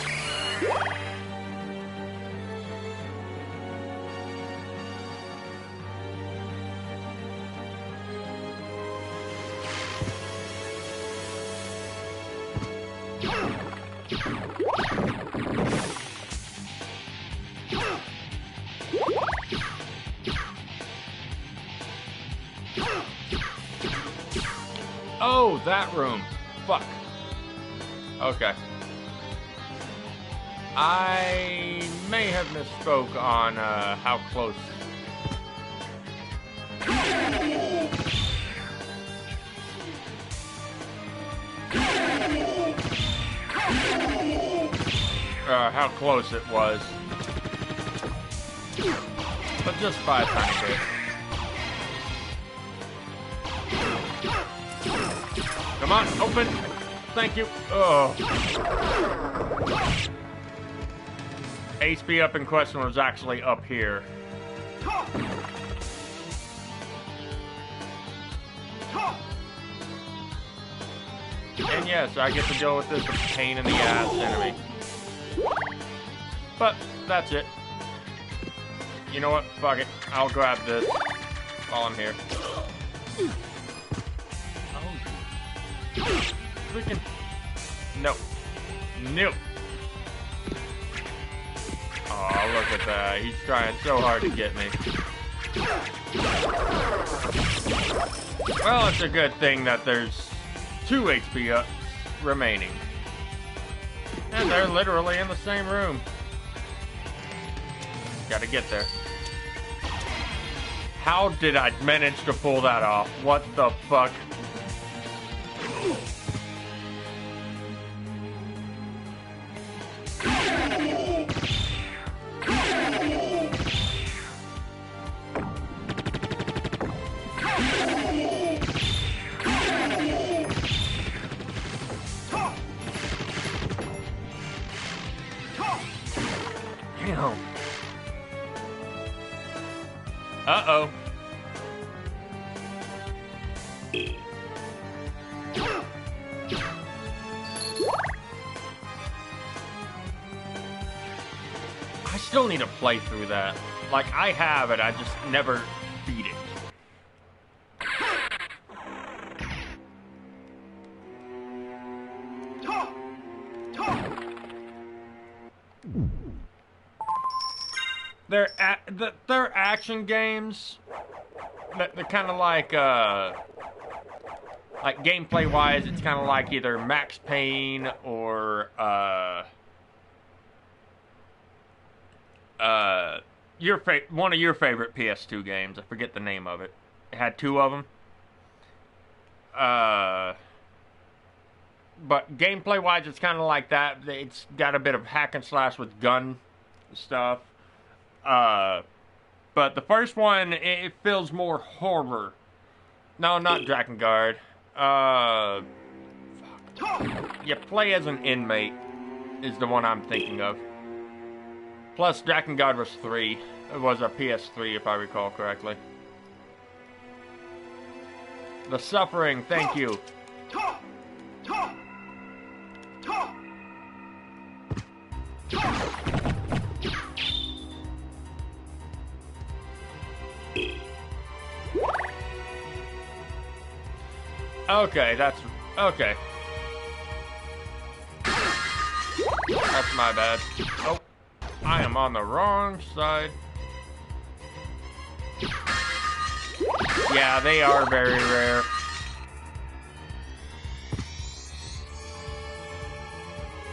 Oh, that room. Fuck. Okay. I may have misspoke on how close. How close it was. But just by a tiny bit. Come on, open. Thank you. Oh. HP up in question was actually up here. And yes, I get to deal with this pain in the ass enemy. But that's it. You know what? Fuck it. I'll grab this while I'm here. Freaking. No. Nope. Oh, look at that. He's trying so hard to get me. Well, it's a good thing that there's 2 HP up remaining. And they're literally in the same room. Gotta get there. How did I manage to pull that off? What the fuck? Damn. Uh-oh. I still need to play through that. Like, I have it, I just never beat it. They're action games. They're kind of like gameplay-wise, it's kind of like either Max Payne or one of your favorite PS2 games. I forget the name of it. It had 2 of them. But gameplay-wise, it's kind of like that. It's got a bit of hack and slash with gun stuff. But the first one, it feels more horror. No, not Drakengard. Fuck. You play as an inmate is the one I'm thinking of. Plus, Drakengard was 3. It was a PS3, if I recall correctly. The Suffering, thank you. Okay, that's... okay. That's my bad. Oh, I am on the wrong side. Yeah, they are very rare.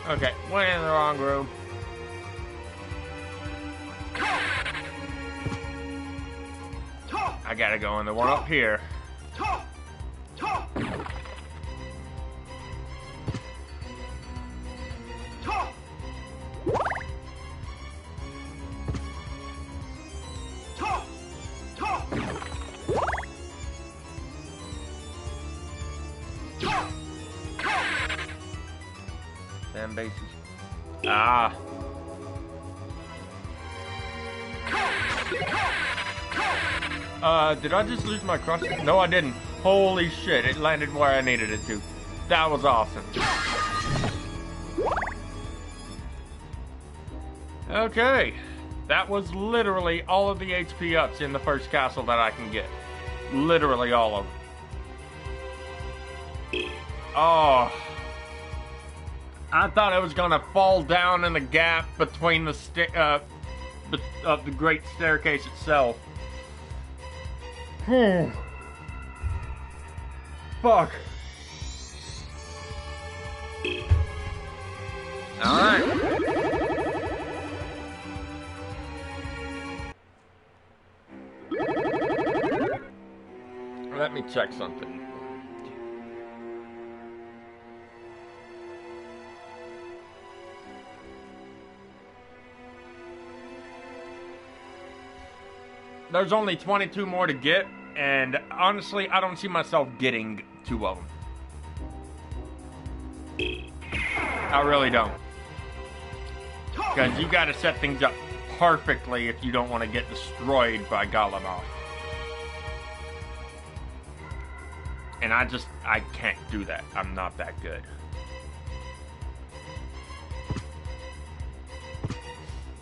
Okay, went in the wrong room. I gotta go in the one up here. Damn bases. Ah. Did I just lose my cross? No, I didn't. Holy shit, it landed where I needed it to. That was awesome. Okay. That was literally all of the HP ups in the first castle that I can get. Literally all of them. Oh. I thought it was gonna fall down in the gap between the the great staircase itself. Fuck. Alright. Let me check something. There's only 22 more to get, and honestly, I don't see myself getting 2 of them. I really don't. Because you gotta set things up perfectly if you don't want to get destroyed by Galamoth. And I can't do that. I'm not that good.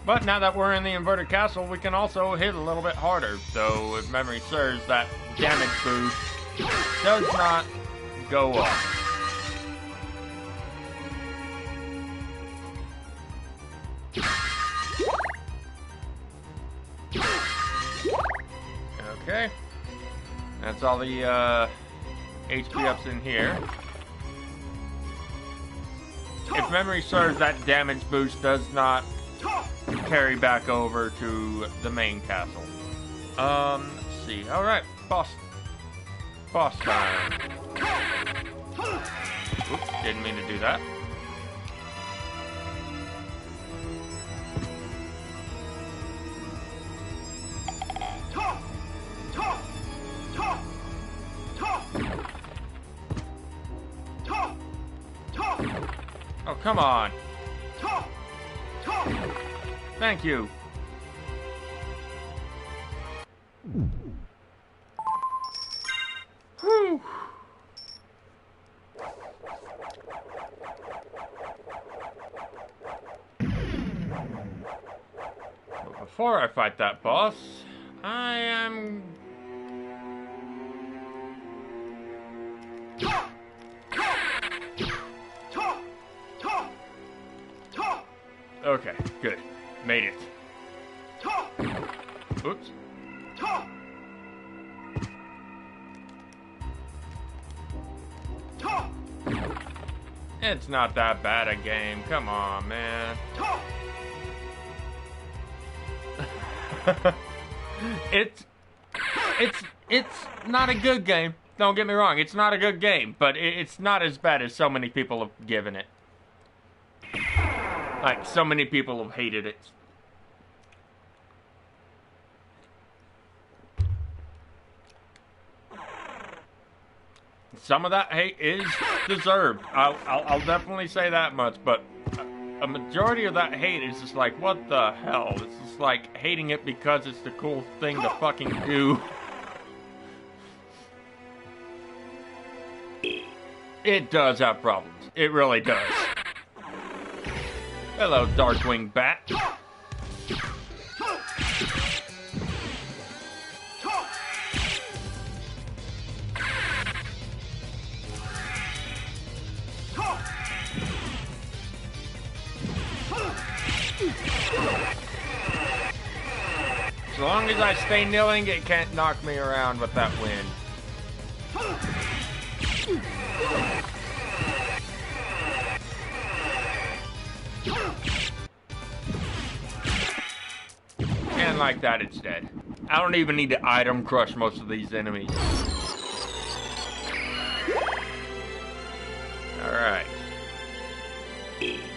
But now that we're in the inverted castle, we can also hit a little bit harder. So, if memory serves, that damage boost does not go up. Okay. That's all the HP ups in here. If memory serves, that damage boost does not carry back over to the main castle. Let's see. Alright, boss time. Oops, didn't mean to do that. Oh, come on. Thank you. Whew. But before I fight that boss, I am... Okay, good. Made it. Oops. It's not that bad a game. Come on, man. It's not a good game. Don't get me wrong. It's not a good game, but it's not as bad as so many people have given it. Like, so many people have hated it. Some of that hate is deserved. I'll definitely say that much, but a majority of that hate is just like, what the hell? It's just like hating it because it's the cool thing to fucking do. It does have problems. It really does. Hello, Darkwing Bat. As long as I stay kneeling, it can't knock me around with that wind. And like that, it's dead. I don't even need to item crush most of these enemies. Alright.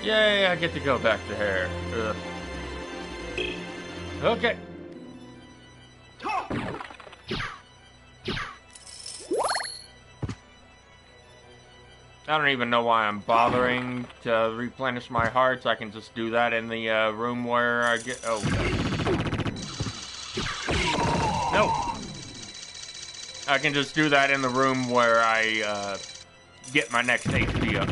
Yay, I get to go back to her. Ugh. Okay. I don't even know why I'm bothering to replenish my hearts. I can just do that in the room where I get... Oh. No. I can just do that in the room where I get my next HP up.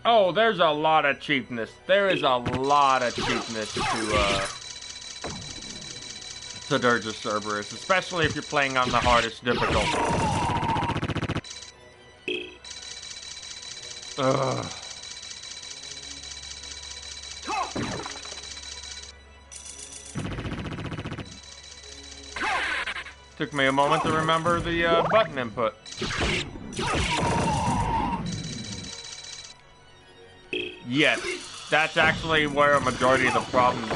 Oh, there's a lot of cheapness. There is a lot of cheapness to Dirge of Cerberus, especially if you're playing on the hardest difficulty. Ugh. Took me a moment to remember the button input. Yes, that's actually where a majority of the problems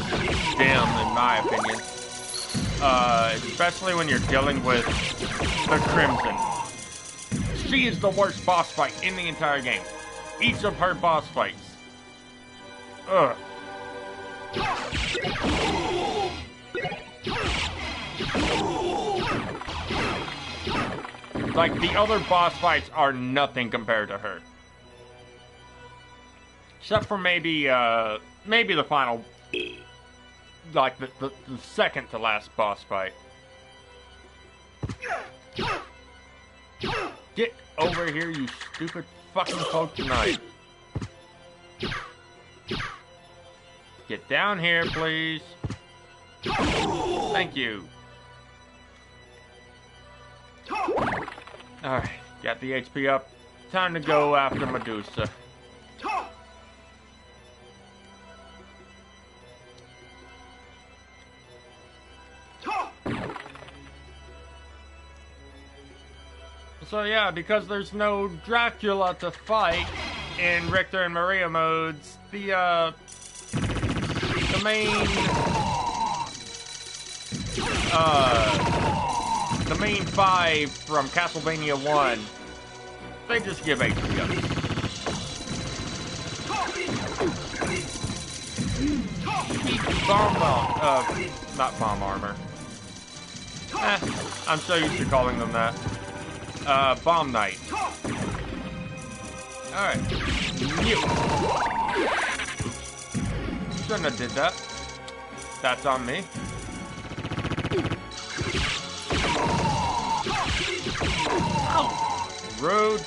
stem, in my opinion. Especially when you're dealing with the Crimson. She is the worst boss fight in the entire game. Each of her boss fights. Ugh. Like, the other boss fights are nothing compared to her. Except for maybe the final, like, the second to last boss fight. Get over here, you stupid fucking poke tonight. Get down here, please. Thank you. Alright, got the HP up. Time to go after Medusa. So yeah, because there's no Dracula to fight in Richter and Maria modes, the main five from Castlevania 1, they just give HP up. Not bomb armor. I'm so used to calling them that. Bomb Knight. Alright. Shouldn't have did that. That's on me. Ow! Rude.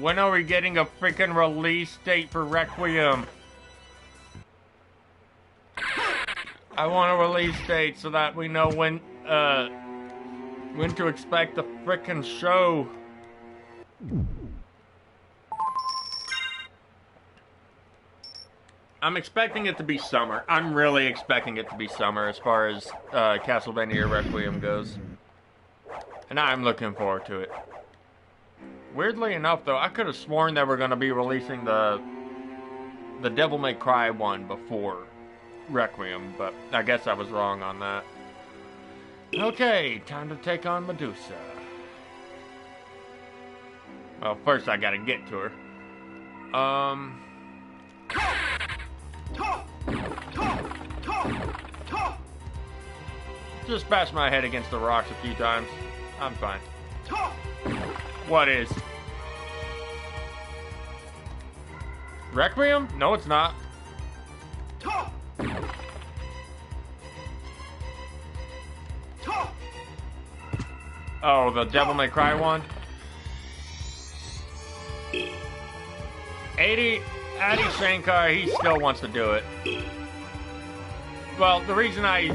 When are we getting a freaking release date for Requiem? I want a release date so that we know when to expect the frickin' show. I'm expecting it to be summer. I'm really expecting it to be summer as far as Castlevania Requiem goes. And I'm looking forward to it. Weirdly enough, though, I could have sworn they were going to be releasing the Devil May Cry one before Requiem, but I guess I was wrong on that. Okay, time to take on Medusa. Well, first I gotta get to her. Just bash my head against the rocks a few times. I'm fine. What is? Requiem? No, it's not. Oh, the Devil May Cry one? Adi Shankar, he still wants to do it. Well, the reason I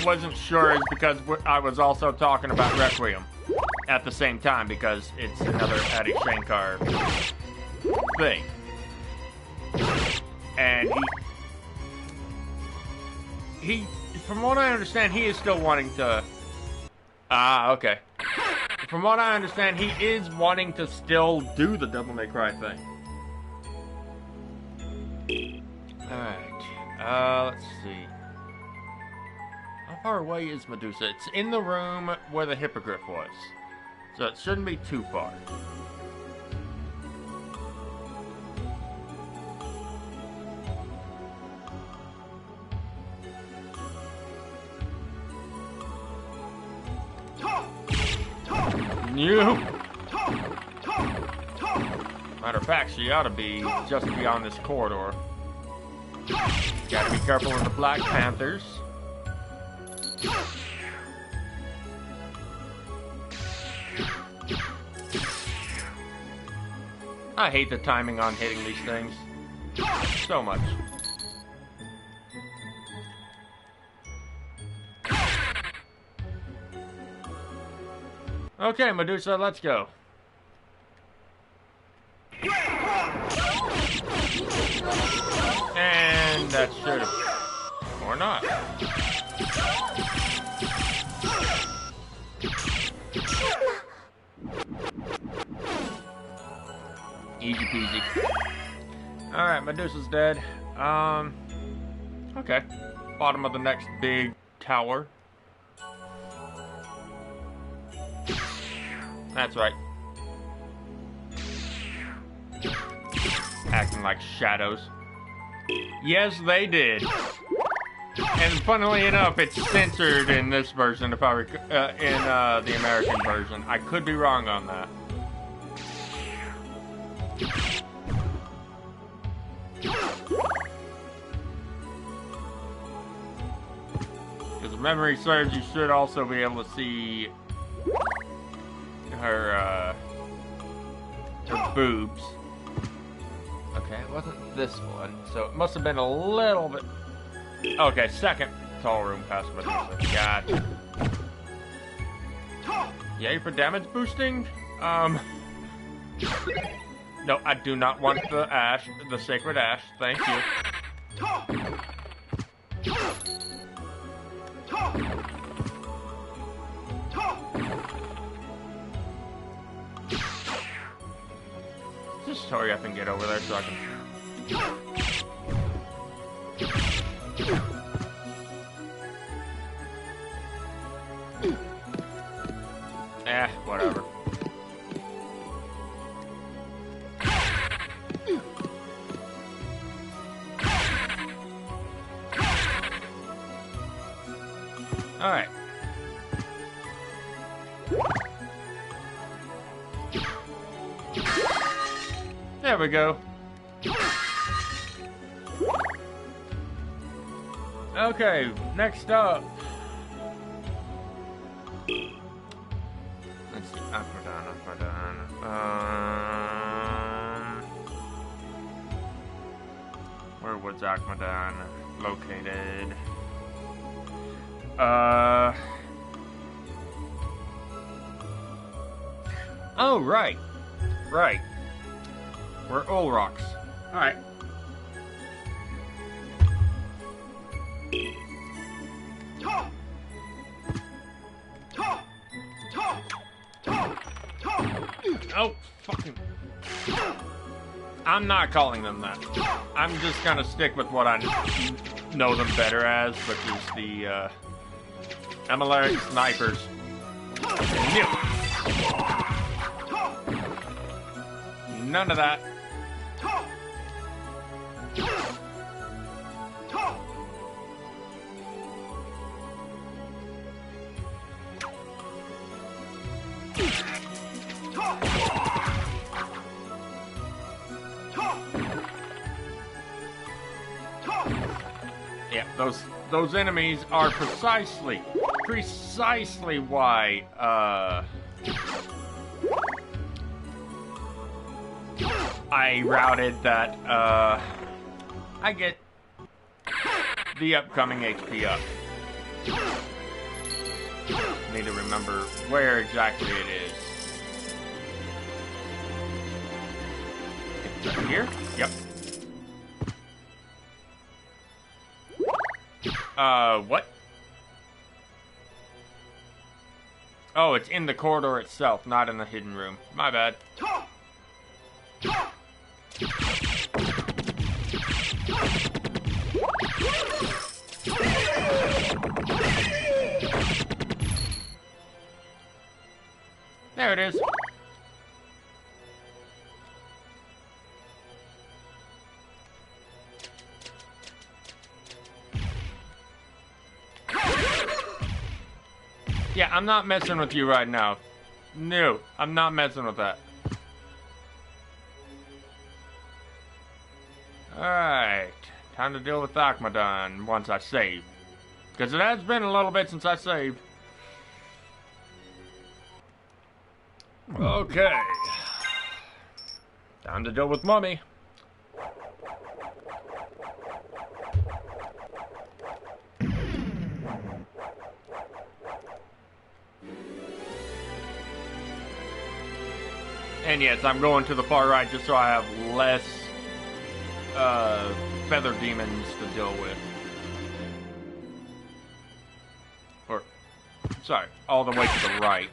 wasn't sure is because I was also talking about Requiem at the same time, because it's another Adi Shankar thing. And he, from what I understand, he is still wanting to... okay. From what I understand, he is wanting to still do the Devil May Cry thing. Alright. Let's see. How far away is Medusa? It's in the room where the Hippogriff was. So it shouldn't be too far. You. Matter of fact, she ought to be just beyond this corridor. Gotta be careful with the Black Panthers. I hate the timing on hitting these things so much. Okay, Medusa, let's go. And that should have... Or not. Easy peasy. Alright, Medusa's dead. Okay. Bottom of the next big tower. That's right. Acting like shadows. Yes, they did. And funnily enough, it's censored in this version, if I in the American version. I could be wrong on that. Because if memory serves, you should also be able to see her boobs. Okay, it wasn't this one, so it must have been a little bit... Okay, second tall room past Medusa. Gotcha. Yay for damage boosting? No, I do not want the ash, the sacred ash. Thank you. Just hurry up and get over there so I can... Whatever. Alright. There we go. Okay, next up. Let's see, up or down, up or down. Where was Akmadan located? Oh, right. Right. We're Olrox. Alright. Oh, fucking... I'm not calling them that. I'm just gonna stick with what I know them better as, which is the, Amalaric Snipers. None of that. Yeah, those enemies are precisely why I routed that I get the upcoming HP up. Need to remember where exactly it is. It's up here? Yep. What? Oh, it's in the corridor itself, not in the hidden room. My bad. There it is. Yeah, I'm not messing with you right now. No, I'm not messing with that. Alright. Time to deal with Akmadon once I save. Because it has been a little bit since I saved. Okay. Time to deal with Mummy. And yes, I'm going to the far right just so I have less feather demons to deal with. Or, sorry, all the way to the right.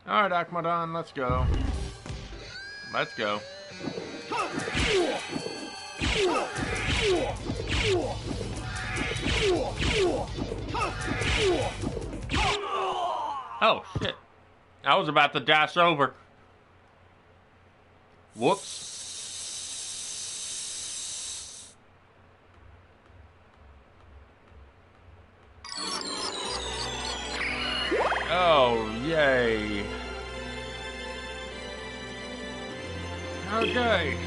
Alright, Akmadon, let's go. Let's go. Oh, shit. I was about to dash over. Whoops. Oh, yay. Okay.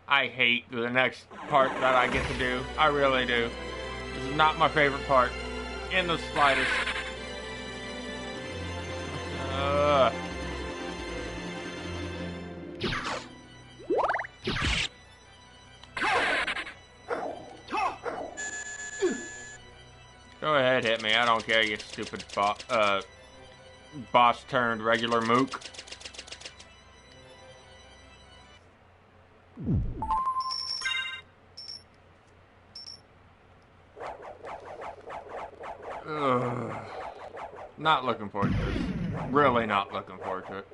I hate the next part that I get to do. I really do. This is not my favorite part. In the slightest. Go ahead, hit me. I don't care, you stupid boss turned regular mook. Not looking forward to this. Really not looking forward to it.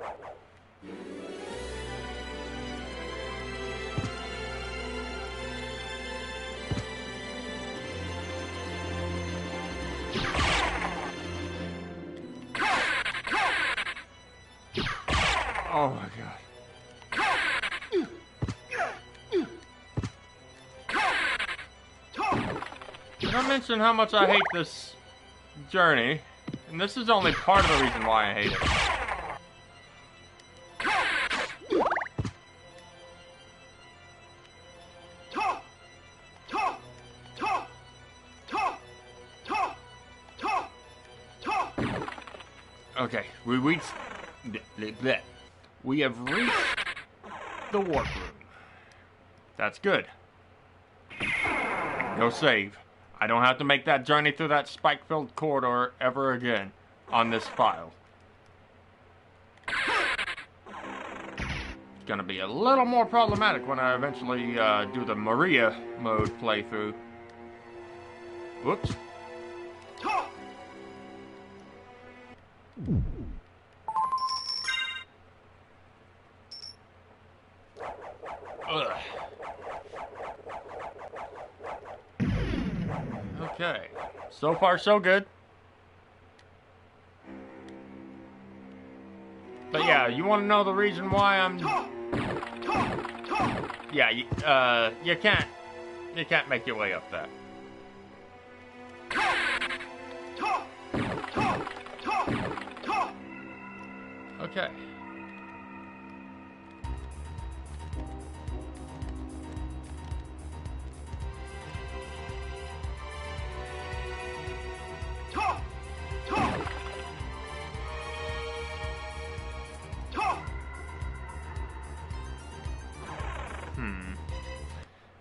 Oh my god. Did I mention how much I hate this journey? And this is only part of the reason why I hate it. Okay, we have reached the warp room. That's good. No save. I don't have to make that journey through that spike-filled corridor ever again on this file. It's gonna be a little more problematic when I eventually do the Maria mode playthrough. Whoops. Ugh. Okay, so far so good. But yeah, you want to know the reason why I'm... Yeah, you can't make your way up that. Okay.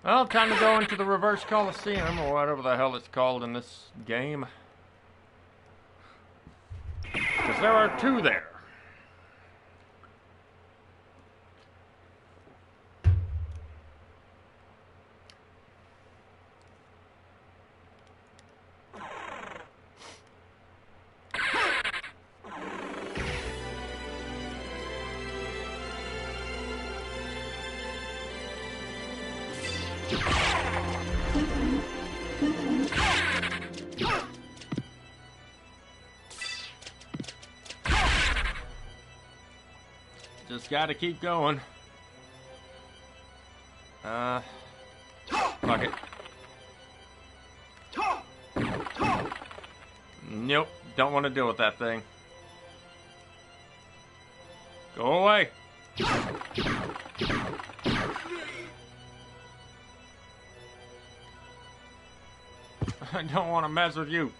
Well, time to go into the reverse Coliseum, or whatever the hell it's called in this game. Because there are two there. Just gotta keep going. Fuck it. Nope, don't want to deal with that thing. Go away. I don't want to mess with you.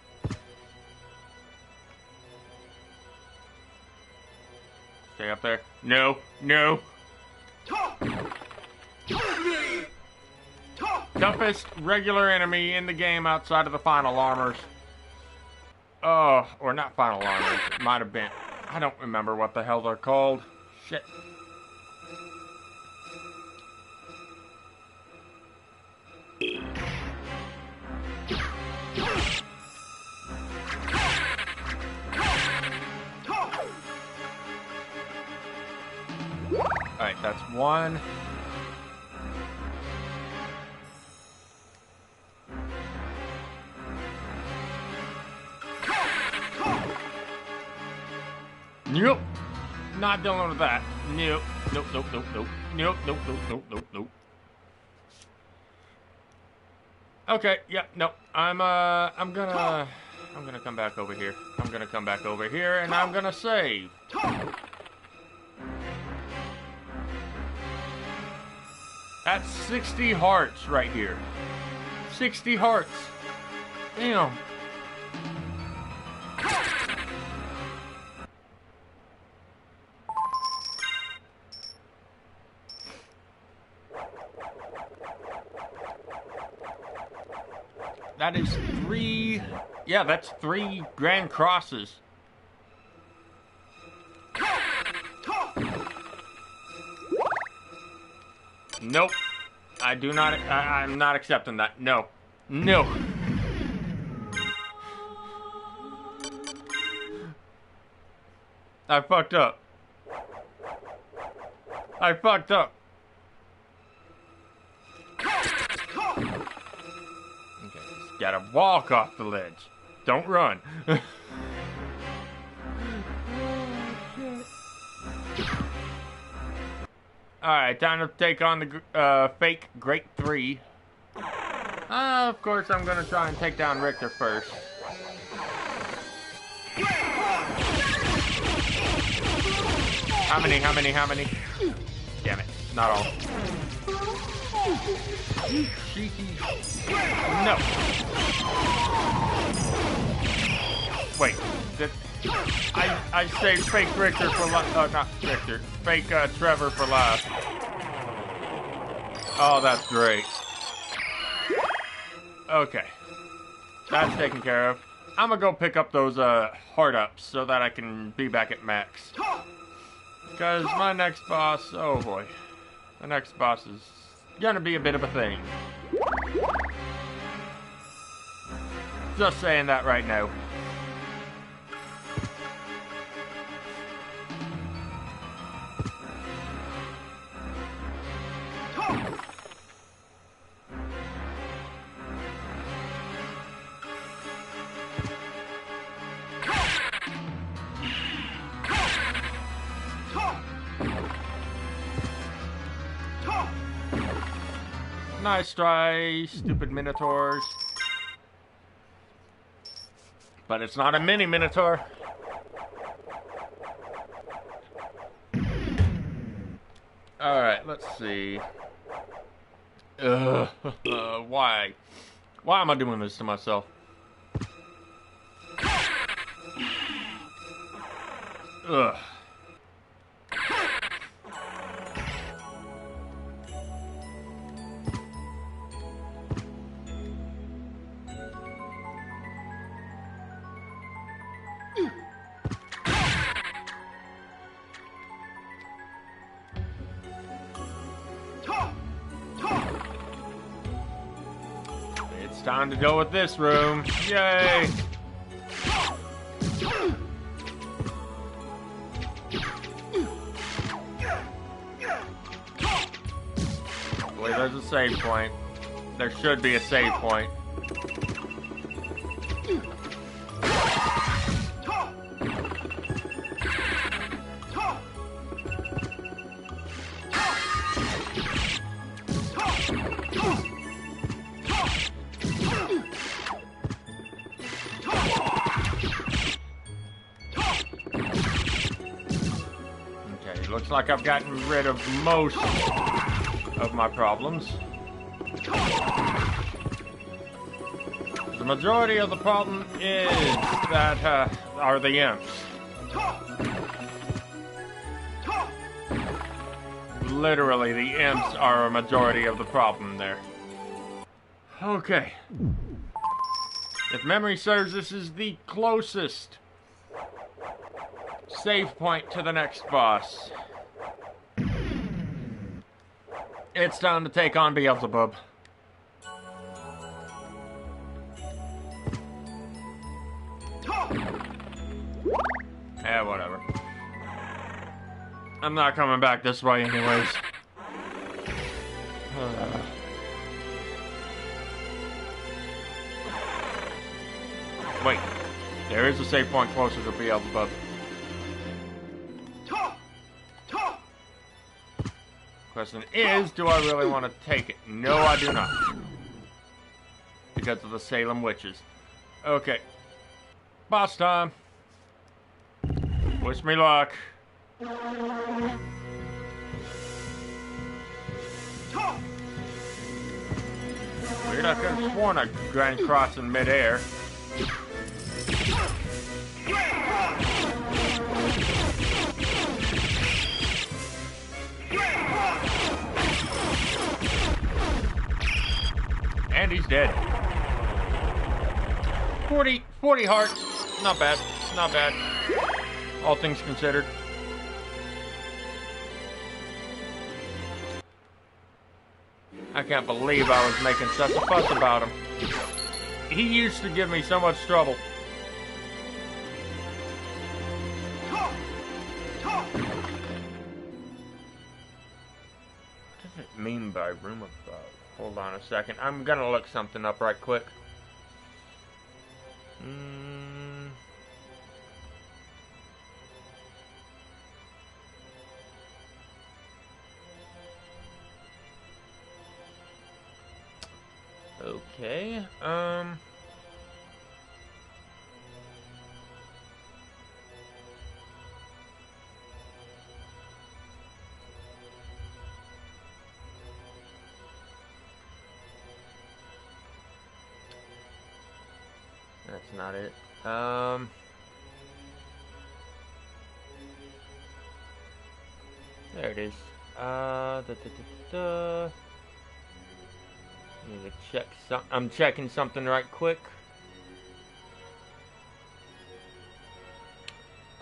Stay up there. No, no. Toughest regular enemy in the game outside of the final armors. Oh, or not final armors. It might have been. I don't remember what the hell they're called. Shit. Alright, that's one. Nope. Not dealing with that. Nope. Nope, nope, nope, nope. Nope, nope, nope, nope, nope, nope. Okay, yep, nope. I'm gonna come back over here. I'm gonna come back over here and I'm gonna save. That's 60 hearts right here. 60 hearts. Damn. That is 3... Yeah, that's 3 Grand Crosses. Nope. I do not... I'm not accepting that. No. No. I fucked up. I fucked up. Gotta walk off the ledge. Don't run. Alright, time to take on the fake Great 3. Of course, I'm gonna try and take down Richter first. How many? Damn it, not all. No. Wait. I saved fake Richter for last. Oh, not Richter. Fake Trevor for last. Oh, that's great. Okay. That's taken care of. I'm gonna go pick up those heart ups so that I can be back at max. Because my next boss, oh boy. The next boss is gonna be a bit of a thing. Just saying that right now. Nice try, stupid minotaurs. But it's not a mini minotaur. Alright, let's see. Why? Why am I doing this to myself? Ugh. It's time to go with this room. Yay! Boy, there's a save point. There should be a save point. Okay, looks like I've gotten rid of most of my problems. The majority of the problem is that, are the imps. Literally, the imps are a majority of the problem there. Okay. If memory serves, this is the closest save point to the next boss. It's time to take on Beelzebub. Yeah, whatever. I'm not coming back this way anyways. Wait. There is a save point closer to Beelzebub. Question is, do I really want to take it? No, I do not. Because of the Salem witches. Okay. Boss time. Wish me luck. Weird, I could have sworn I ran across in midair. And he's dead. 40 hearts. Not bad. Not bad. All things considered. I can't believe I was making such a fuss about him. He used to give me so much trouble. What does it mean by room above? Hold on a second. I'm gonna look something up right quick. Okay, that's not it. There it is. Need to check some. I'm checking something right quick.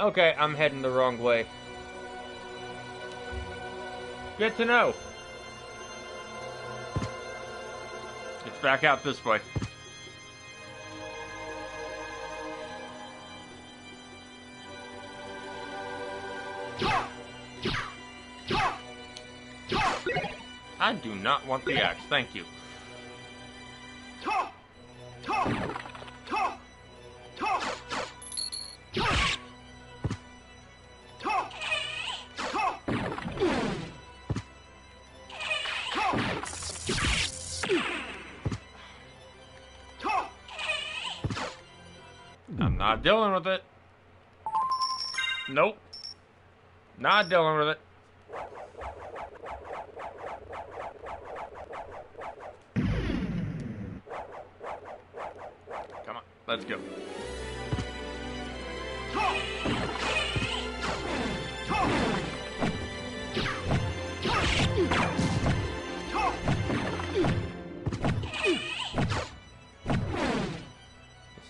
Okay, I'm heading the wrong way. Good to know. It's back out this way. I do not want the axe, thank you. I'm not dealing with it. Nope. Not dealing with it. Come on, let's go.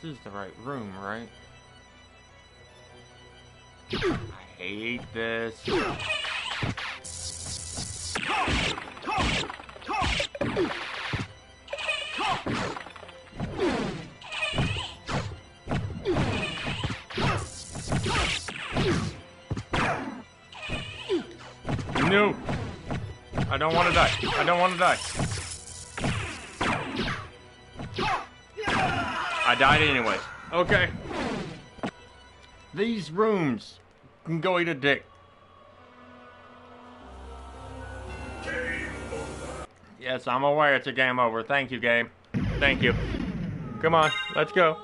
This is the right room, right? I hate this. No. I don't want to die. I don't want to die. I died anyway. Okay. These rooms can go eat a dick. Yes, I'm aware it's a game over. Thank you, game. Thank you. Come on, let's go.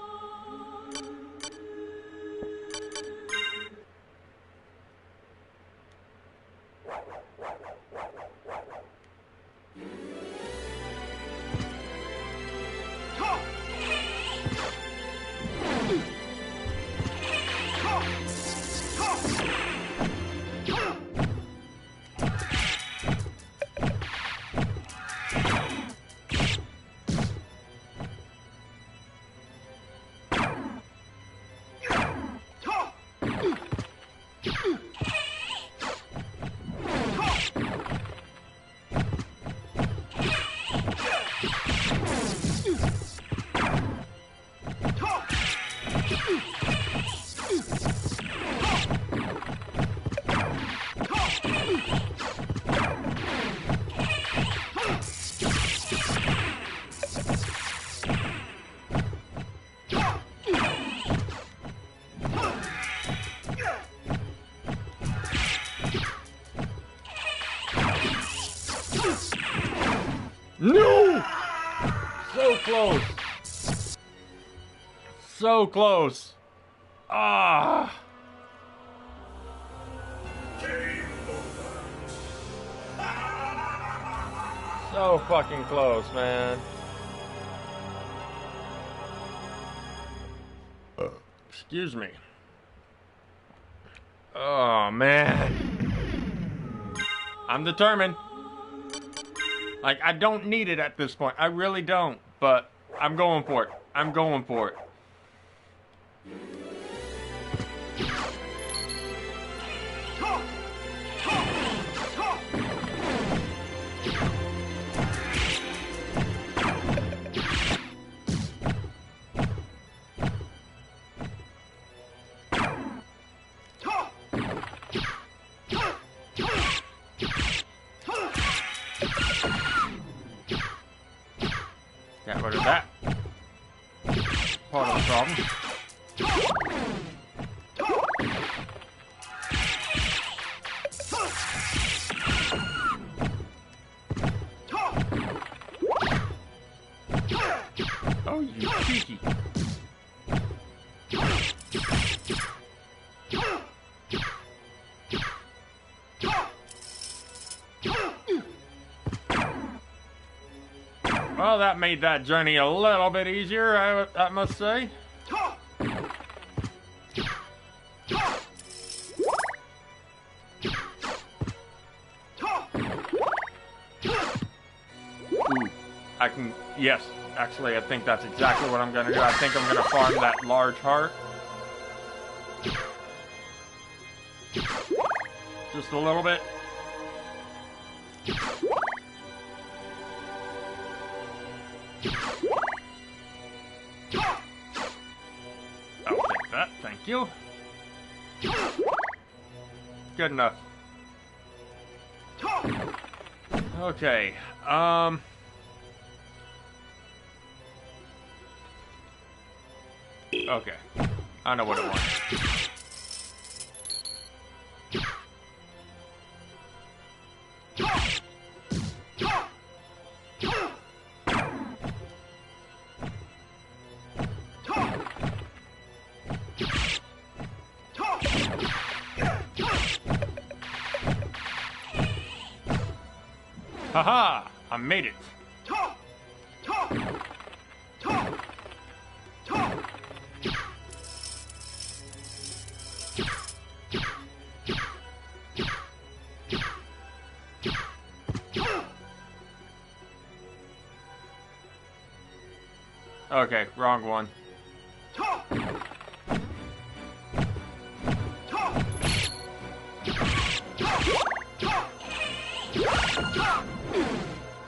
No! So close. So close. Ah. So fucking close, man. Excuse me. Oh, man. I'm determined. Like, I don't need it at this point. I really don't. But I'm going for it. I'm going for it. Got rid of that. Part of the problem. Oh, you cheeky. Well, that made that journey a little bit easier, I must say. Ooh, I can, yes, actually, I think that's exactly what I'm gonna do. I think I'm gonna farm that large heart. Just a little bit. I'll take that, thank you. Good enough. Okay, okay. I know what it wants. Haha! I made it! Okay, wrong one.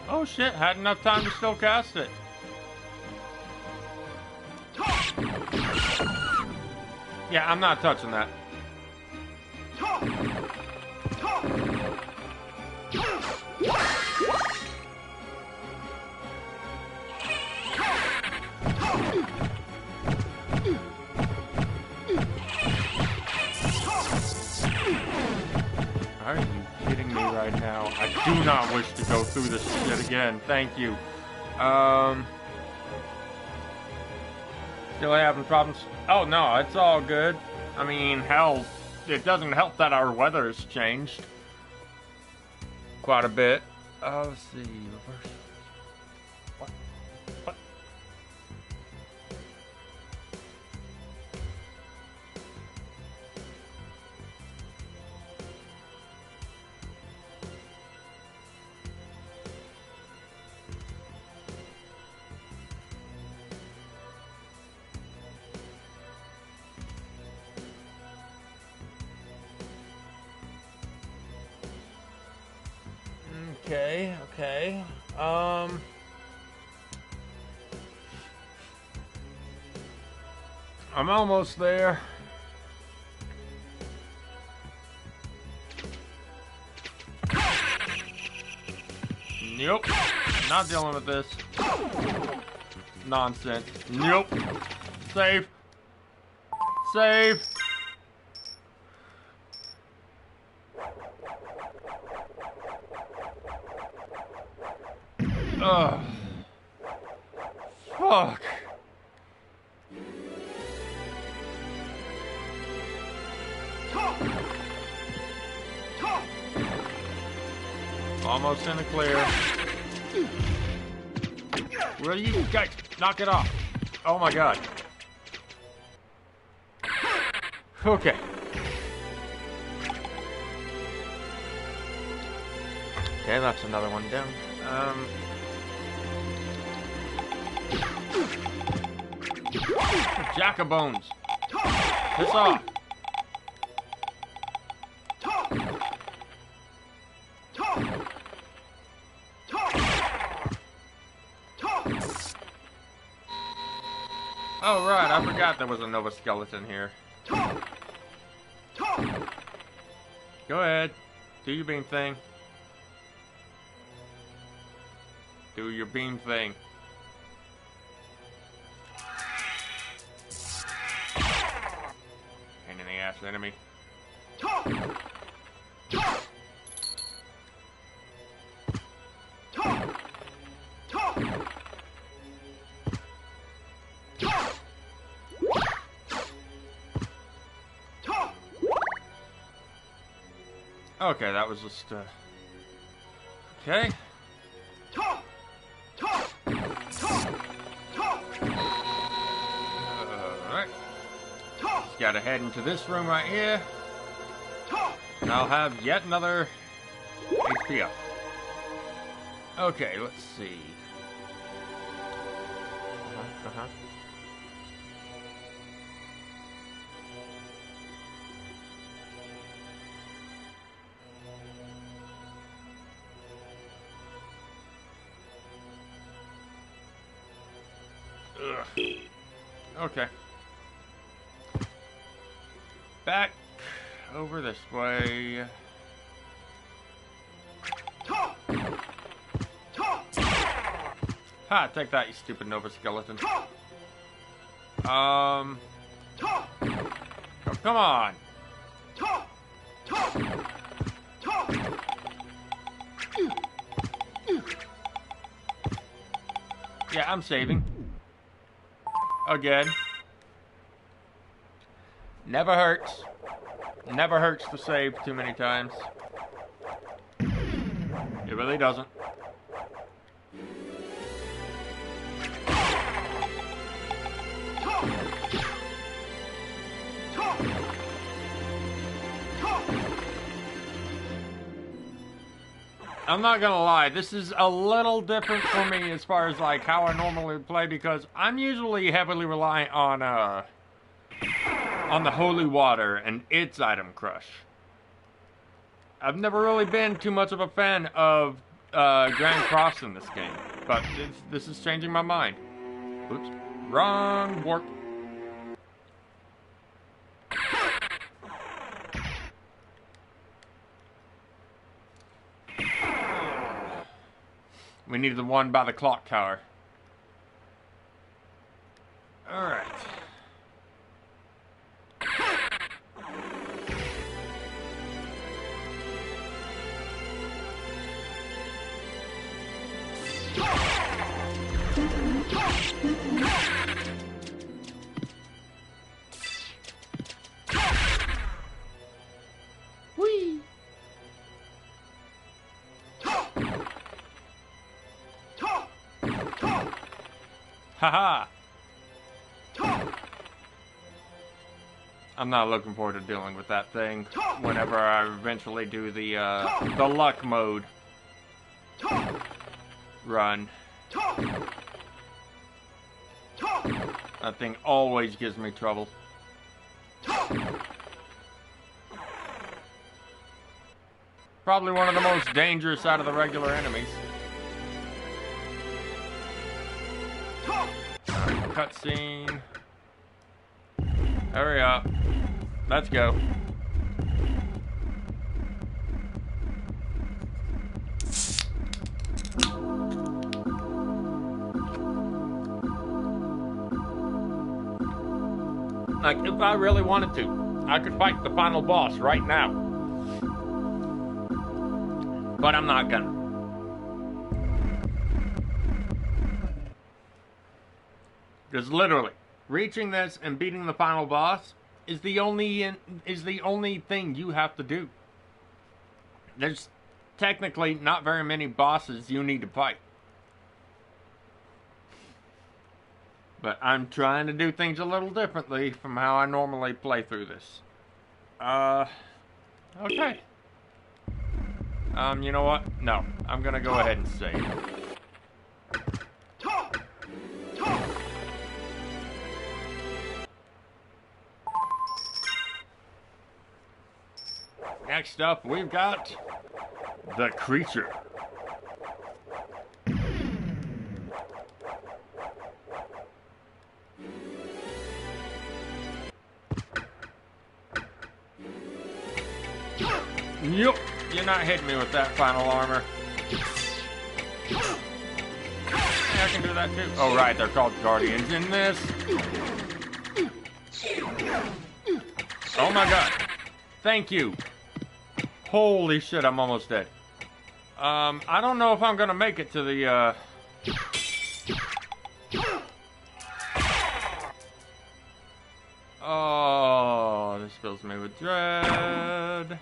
Oh shit, had enough time to still cast it. Yeah, I'm not touching that. Are you kidding me right now? I do not wish to go through this shit again. Thank you. Still having problems? Oh no, it's all good. I mean, hell, it doesn't help that our weather's changed quite a bit. Let's see. What? What? Okay. I'm almost there. Nope. Not dealing with this. Nonsense. Nope. Save. Save. Ugh. Fuck. Almost in the clear. Will you guys knock it off? Oh my god. Okay. Okay, that's another one down. Jack-o'-bones. Piss off. Oh right, I forgot there was a Nova skeleton here. Go ahead. Do your beam thing. Do your beam thing. Pain in the ass enemy. Okay, that was just okay. Alright. Just gotta head into this room right here. And I'll have yet another HP up. Okay, let's see. Okay. Back over this way. Ha! Take that, you stupid Nova skeleton. Oh, come on. Yeah, I'm saving. Again. Never hurts. Never hurts to save too many times. It really doesn't. I'm not gonna lie, this is a little different for me as far as like how I normally play, because I'm usually heavily reliant on the holy water and its item crush. I've never really been too much of a fan of Grand Cross in this game, but this is changing my mind. Oops, wrong warp. We need the one by the clock tower. Alright. Whee! Haha! I'm not looking forward to dealing with that thing whenever I eventually do the luck mode run. That thing always gives me trouble. Probably one of the most dangerous out of the regular enemies. Cutscene. Hurry up. Let's go. Like, if I really wanted to, I could fight the final boss right now. But I'm not gonna. Because literally, reaching this and beating the final boss is the only thing you have to do. There's technically not very many bosses you need to fight. But I'm trying to do things a little differently from how I normally play through this. Okay. You know what? No, I'm gonna go ahead and save. Next up, we've got the creature. Yup, you're not hitting me with that final armor. Yeah, I can do that too. Oh right, they're called guardians in this. Oh my god. Thank you. Holy shit, I'm almost dead. I don't know if I'm gonna make it to the, Oh, this fills me with dread.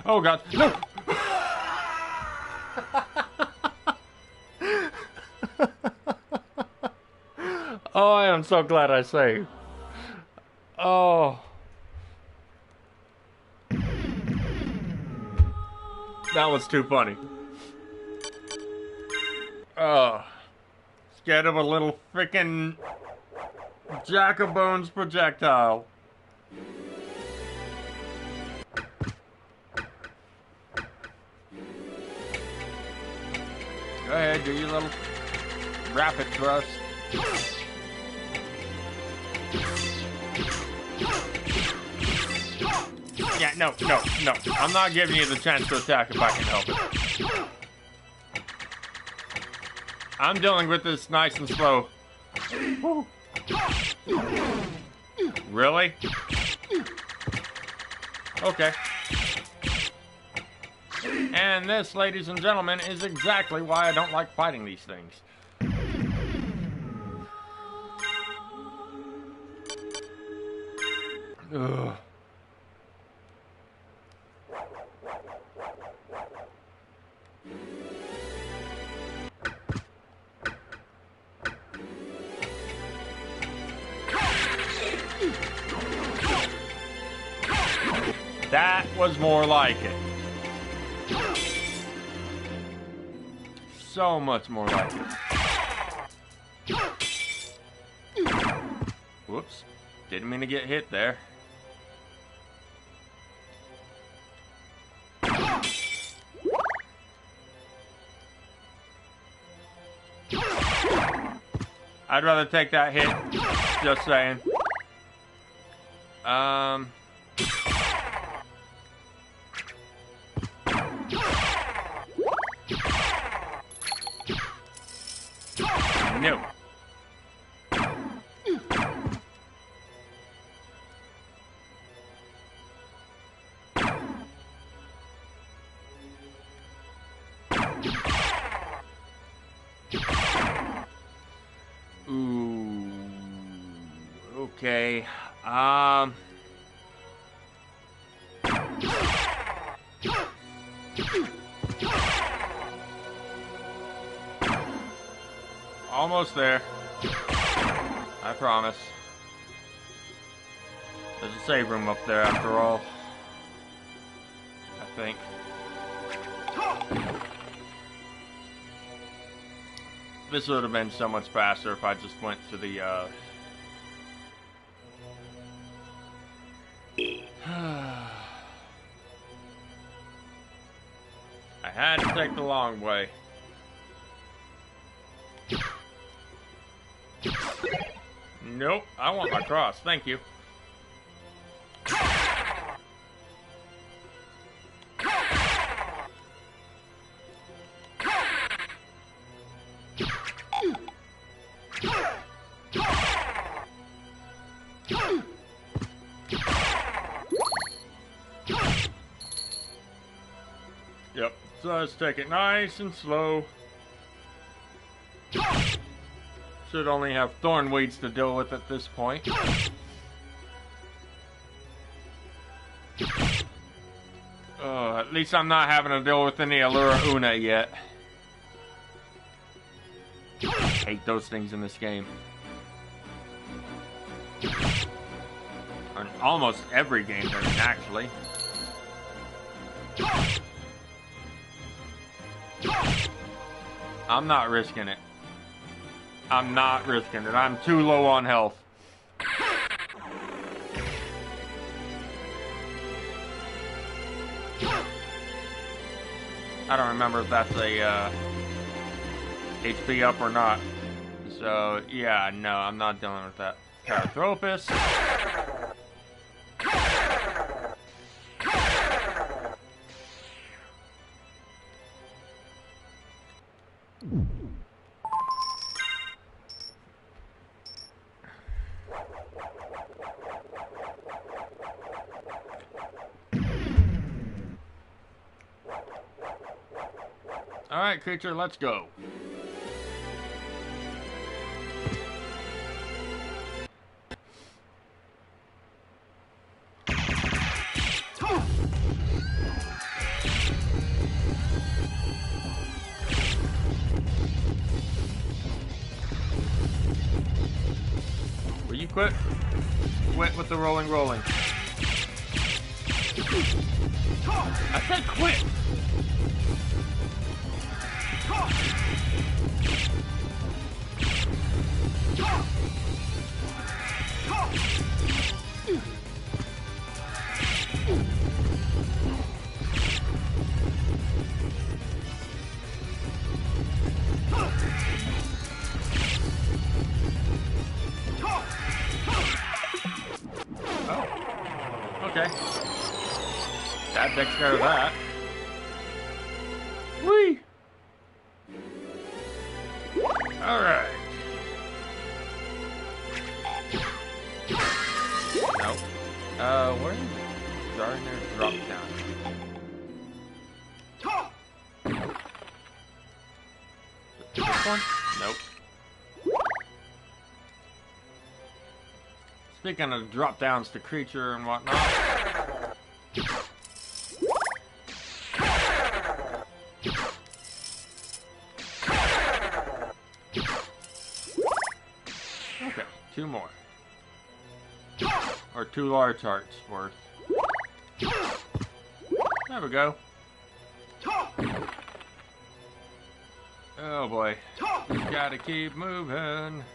Oh god, no! Oh, I am so glad I saved. Oh. That was too funny. Oh. Scared of a little frickin' jack-o'-bones projectile. Go ahead, do your little rapid thrust. Yeah, no. I'm not giving you the chance to attack if I can help it. I'm dealing with this nice and slow. Woo. Really? Okay. And this, ladies and gentlemen, is exactly why I don't like fighting these things. Ugh. That was more like it. So much more like it. Whoops. Didn't mean to get hit there. I'd rather take that hit. Just saying. No. Okay. Almost there. I promise. There's a save room up there after all. I think. This would have been so much faster if I just went to the, I had to take the long way. Nope, I want my cross, thank you. Yep, so let's take it nice and slow. Should only have thorn weeds to deal with at this point. At least I'm not having to deal with any Allura Una yet. I hate those things in this game. On almost every game, actually. I'm not risking it. I'm not risking it. I'm too low on health. I don't remember if that's a HP up or not. So, yeah, no, I'm not dealing with that. Parathropus. Alright, creature, let's go. Will you quit? Quit with the rolling. I said quit! Okay. That takes care of that. Whee! Alright. Nope. Where is Gardner drop down? This one? Nope. Speaking of drop downs to creature and whatnot. Okay, 2 more. Or 2 large hearts worth. There we go. Oh boy. Just gotta keep moving.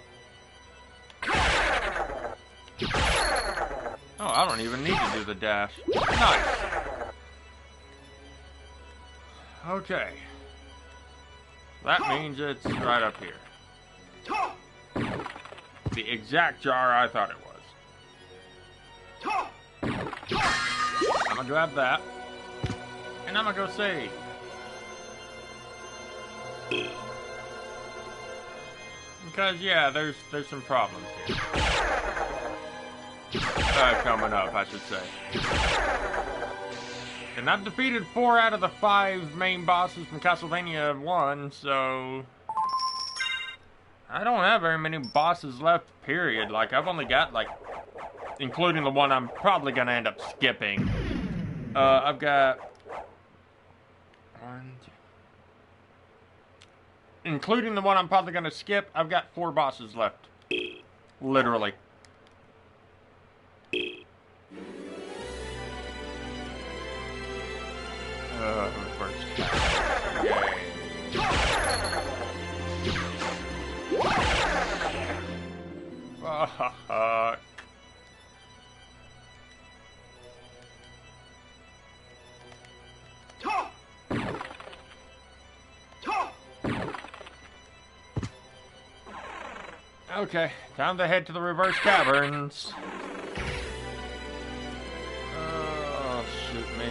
Oh, I don't even need to do the dash. Nice. Okay. That means it's right up here. The exact jar I thought it was. I'm gonna grab that. And I'm gonna go save. Because, yeah, there's some problems here. Coming up, I should say. And I've defeated 4 out of the 5 main bosses from Castlevania 1, so... I don't have very many bosses left, period. Like, I've only got, like, including the one I'm probably gonna end up skipping. I've got one, two, including the one I'm probably gonna skip. I've got 4 bosses left, literally. Reverse. Yay. Okay, time to head to the reverse caverns. Oh, shoot me.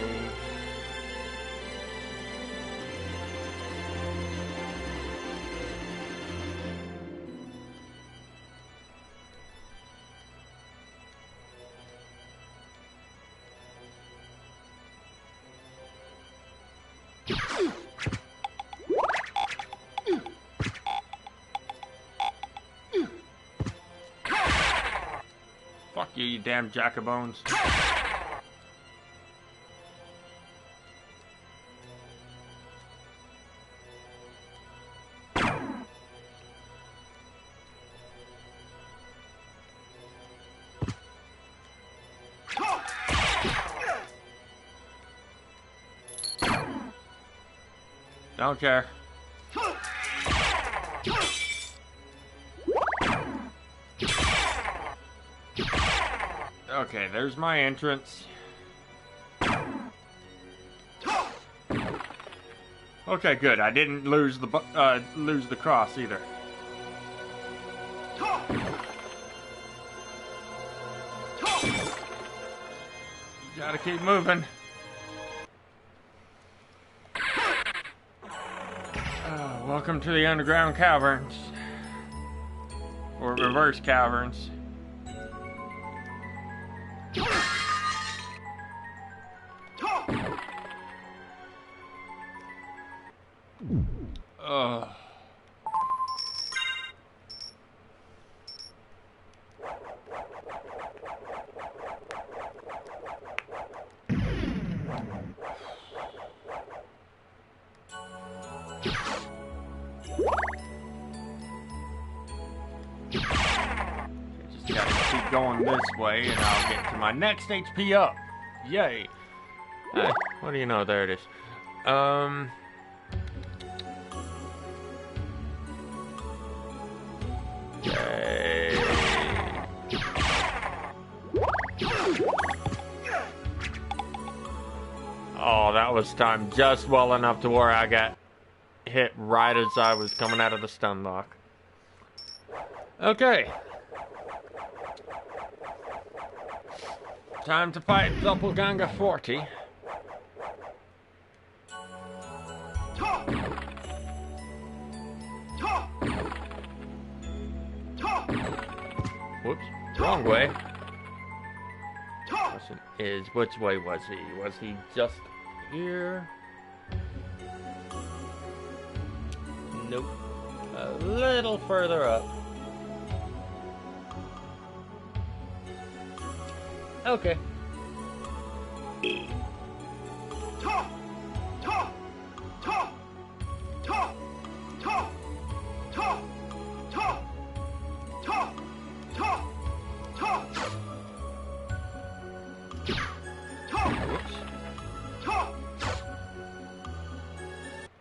Fuck you, you damn jack-o'-bones. Don't care. Okay, there's my entrance. Okay, good. I didn't lose the cross either. You gotta keep moving. Welcome to the underground caverns. Or reverse caverns. Ugh. Just gotta keep going this way and I'll get to my next HP up. Yay. Hey, what do you know? There it is. Yay. Oh, that was timed just well enough to where I got hit right as I was coming out of the stun lock. Okay. Time to fight Doppelganger 40. Whoops, wrong way. Question is, which way was he? Was he just here? Nope. A little further up. Okay.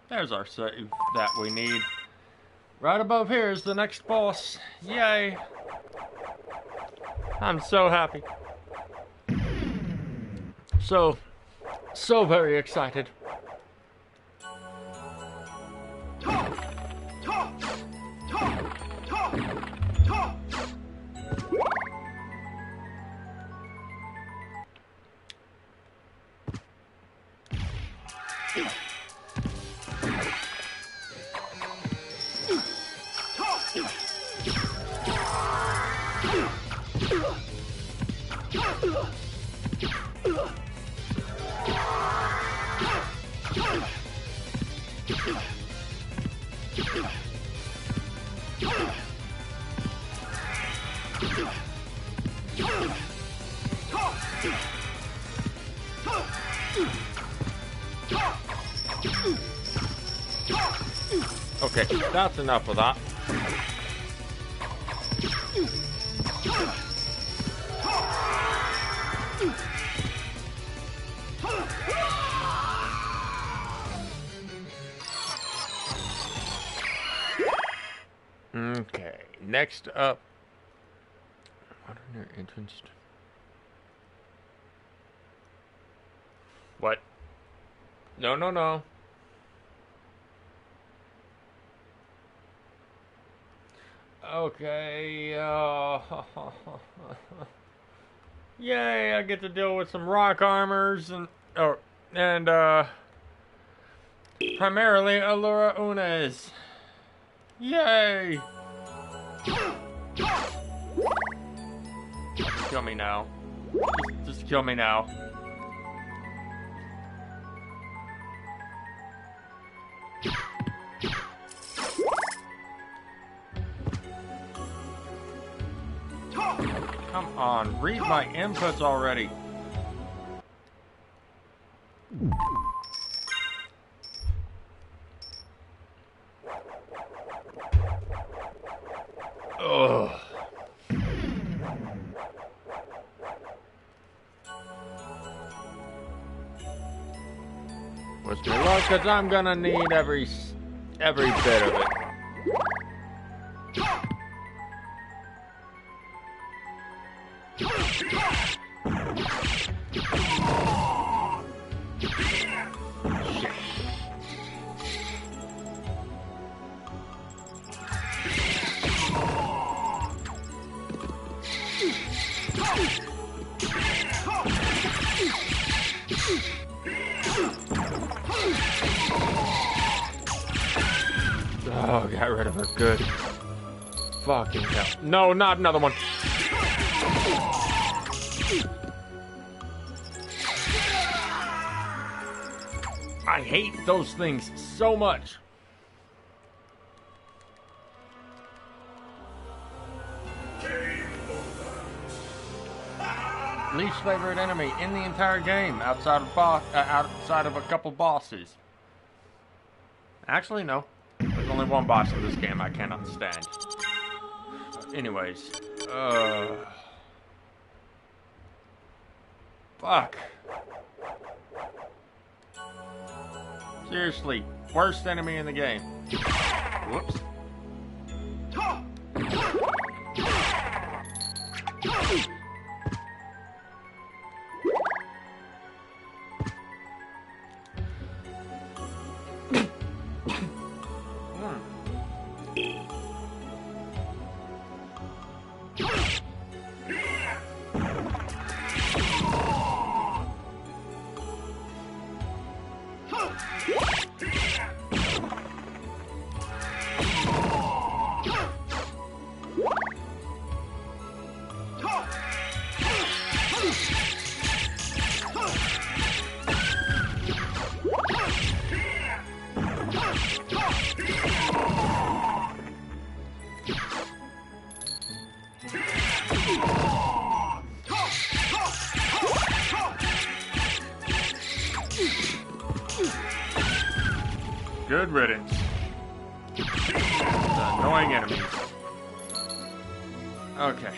There's our save that we need. Right above here is the next boss. Yay! I'm so happy. So very excited. Okay, that's enough of that. Okay, next up. What are their entrance? What? No, no, no. Okay, yay, I get to deal with some rock armors and primarily Allura Unes. Yay! Just kill me now. Just kill me now. Come on, read my inputs already. Ugh. Wish me luck, cause I'm gonna need every bit of it. Oh, got rid of her. Good. Fucking hell. No, not another one. I hate those things so much. Least favorite enemy in the entire game, outside of a couple bosses. Actually, no. There's only one boss in this game I cannot stand. Anyways, fuck. Seriously, worst enemy in the game. Whoops. Good riddance. The annoying enemies. Okay.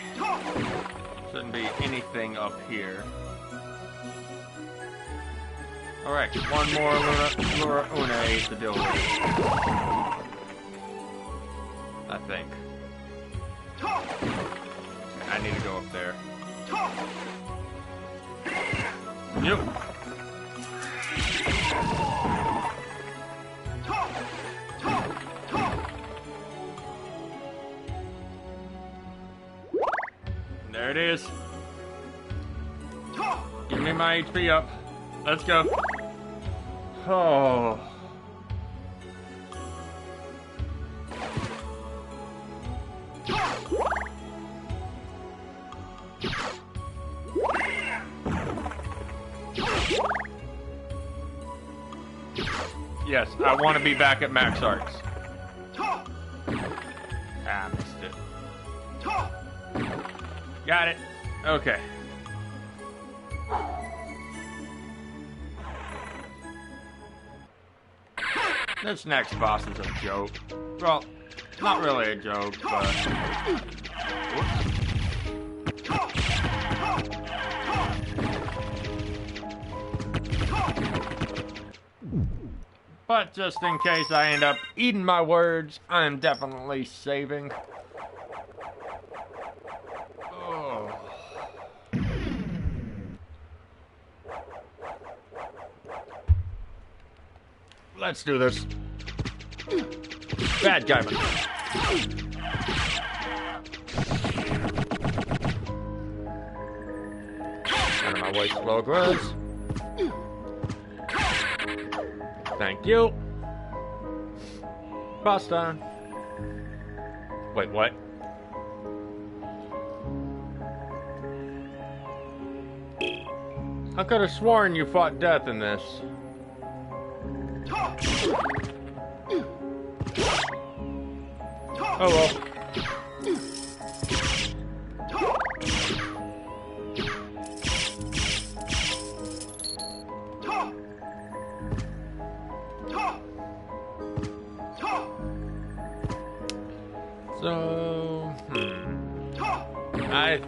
Shouldn't be anything up here. Alright, one more Allura Une to deal with. I think. I need to go up there. Yep. There it is. Give me my HP up. Let's go. Oh. Yes, I want to be back at max arts. Ah, missed it. Got it. Okay. This next boss is a joke. Well, not really a joke, but... But just in case I end up eating my words, I am definitely saving. Oh. Let's do this. Bad guy. Out of my way, slow grows. Thank you. Boss time. Wait, what? I could have sworn you fought death in this. Oh well. So, I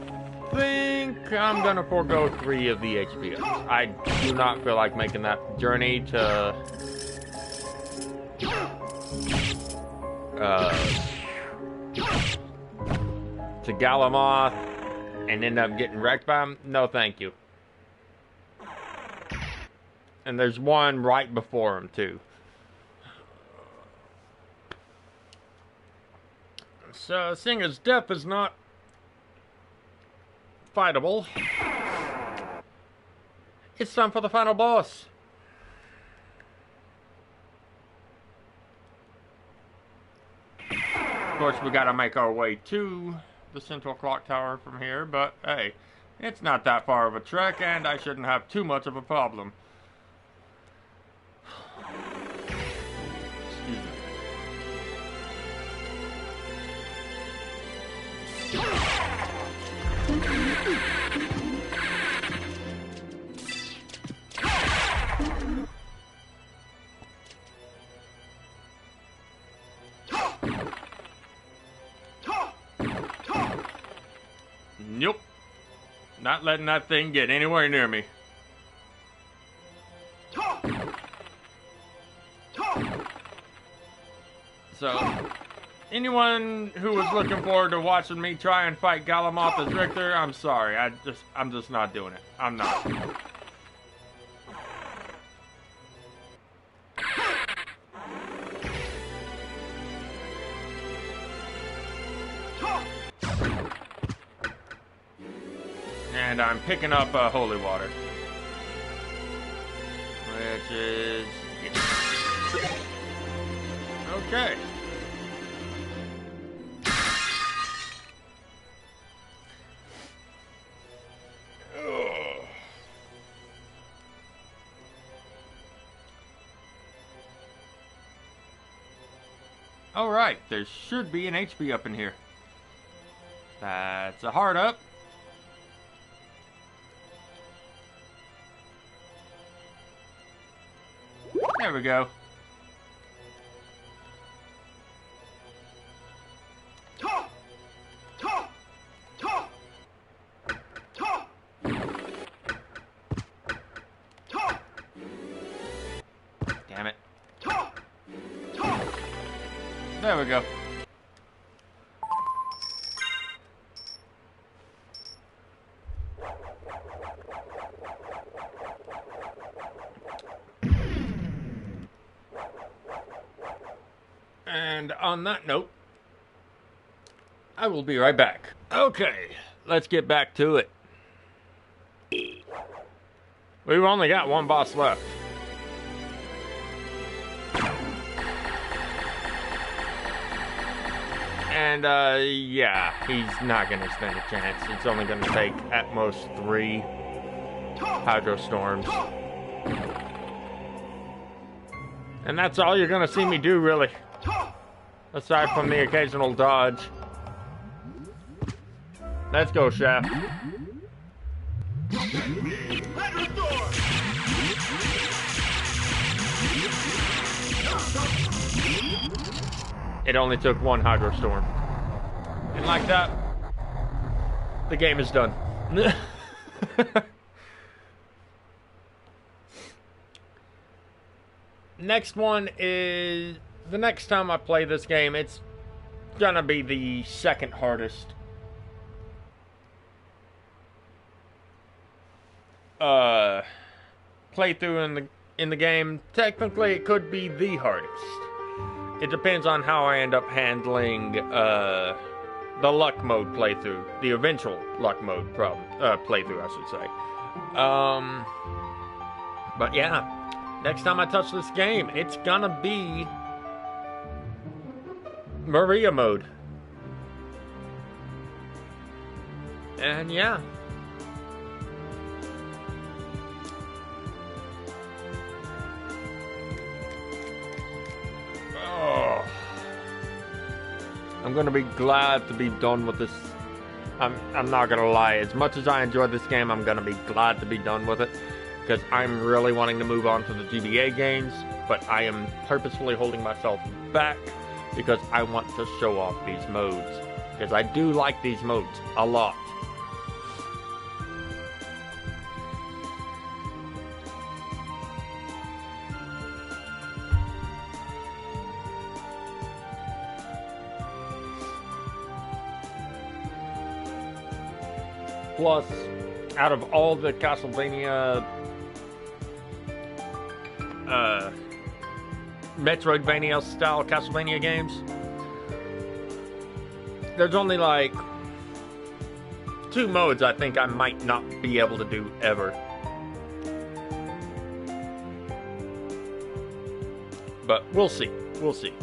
think I'm gonna forego 3 of the HPs. I do not feel like making that journey to Galamoth and end up getting wrecked by him. No, thank you. And there's one right before him too. So, seeing as death is not fightable, it's time for the final boss. Of course, we gotta make our way to the central clock tower from here, but hey, it's not that far of a trek, and I shouldn't have too much of a problem. Excuse me. Nope. Not letting that thing get anywhere near me. So, anyone who was looking forward to watching me try and fight Galamoth as Richter, I'm sorry. I'm just not doing it. I'm not. And I'm picking up holy water. Which is... okay. Alright, there should be an HP up in here. That's a heart up. There we go. Damn it. There we go. And on that note, I will be right back. Okay, let's get back to it. We've only got one boss left. And, yeah, he's not gonna stand a chance. It's only gonna take, at most, 3 Hydro Storms. And that's all you're gonna see me do, really. Aside from the occasional dodge. Let's go, Chef. It only took one Hydro Storm. And like that, the game is done. Next one is... The next time I play this game, it's gonna be the second hardest. Playthrough in the game. Technically, it could be the hardest. It depends on how I end up handling the luck mode playthrough, the eventual luck mode playthrough, I should say. But yeah, next time I touch this game, it's gonna be Maria mode. And yeah. Oh. I'm gonna be glad to be done with this. I'm not gonna lie, as much as I enjoy this game, I'm gonna be glad to be done with it, because I'm really wanting to move on to the GBA games, but I am purposefully holding myself back because I want to show off these modes, because I do like these modes a lot. Plus, out of all the Castlevania, Metroidvania style Castlevania games, there's only like 2 modes I think I might not be able to do ever. But we'll see. We'll see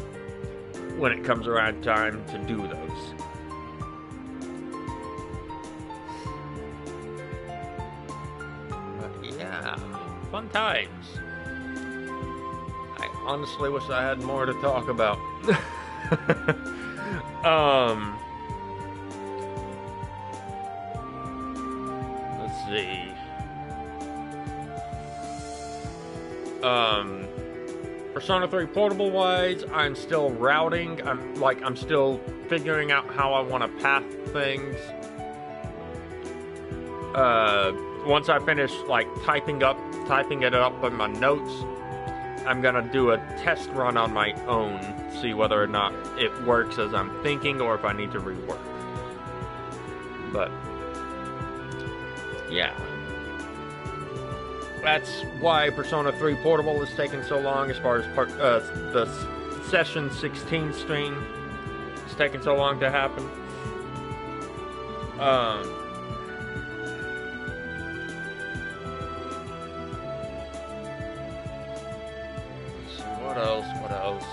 when it comes around time to do those. Fun times. I honestly wish I had more to talk about. Let's see. Persona 3 Portable wise, I'm still routing. I'm still figuring out how I want to path things. Once I finish typing it up in my notes, I'm gonna do a test run on my own, see whether or not it works as I'm thinking or if I need to rework. But yeah, that's why Persona 3 Portable is taking so long, as far as the Session 16 stream is taking so long to happen. What else?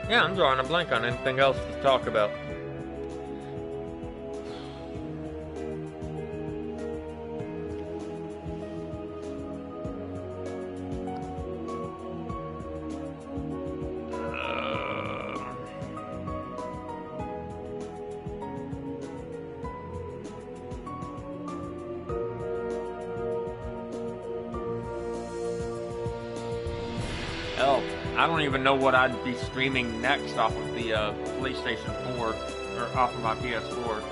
Yeah, I'm drawing a blank on anything else to talk about. Hell, I don't even know what I'd be streaming next off of the PlayStation 4, or off of my PS4,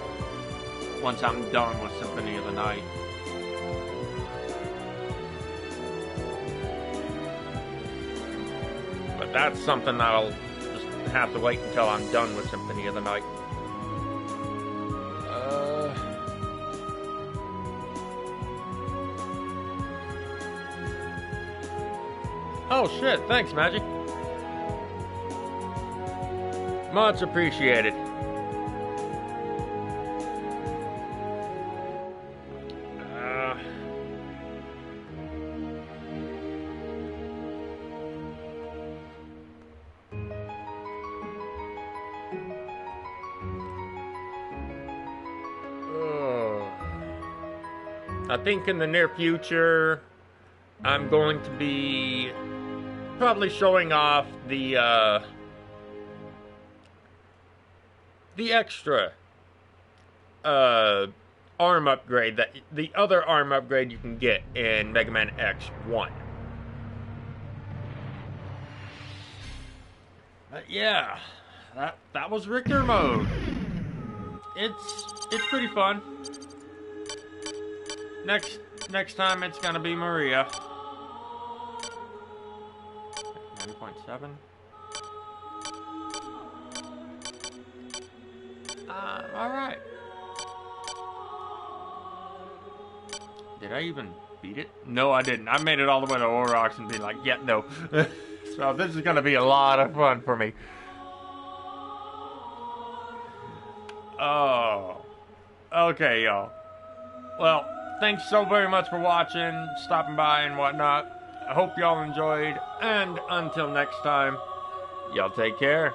once I'm done with Symphony of the Night. But that's something I'll just have to wait until I'm done with Symphony of the Night. Oh shit, thanks, Magic. Much appreciated. I think in the near future, I'm going to be probably showing off the extra arm upgrade, that the other arm upgrade you can get in Mega Man X1. But yeah, that was Richter mode. It's pretty fun. Next time it's gonna be Maria. 90.7. Alright. Did I even beat it? No, I didn't. I made it all the way to Aurochs and be like, yeah, no. So this is gonna be a lot of fun for me. Oh. Okay, y'all. Well, thanks so very much for watching, stopping by and whatnot. I hope y'all enjoyed, and until next time, y'all take care.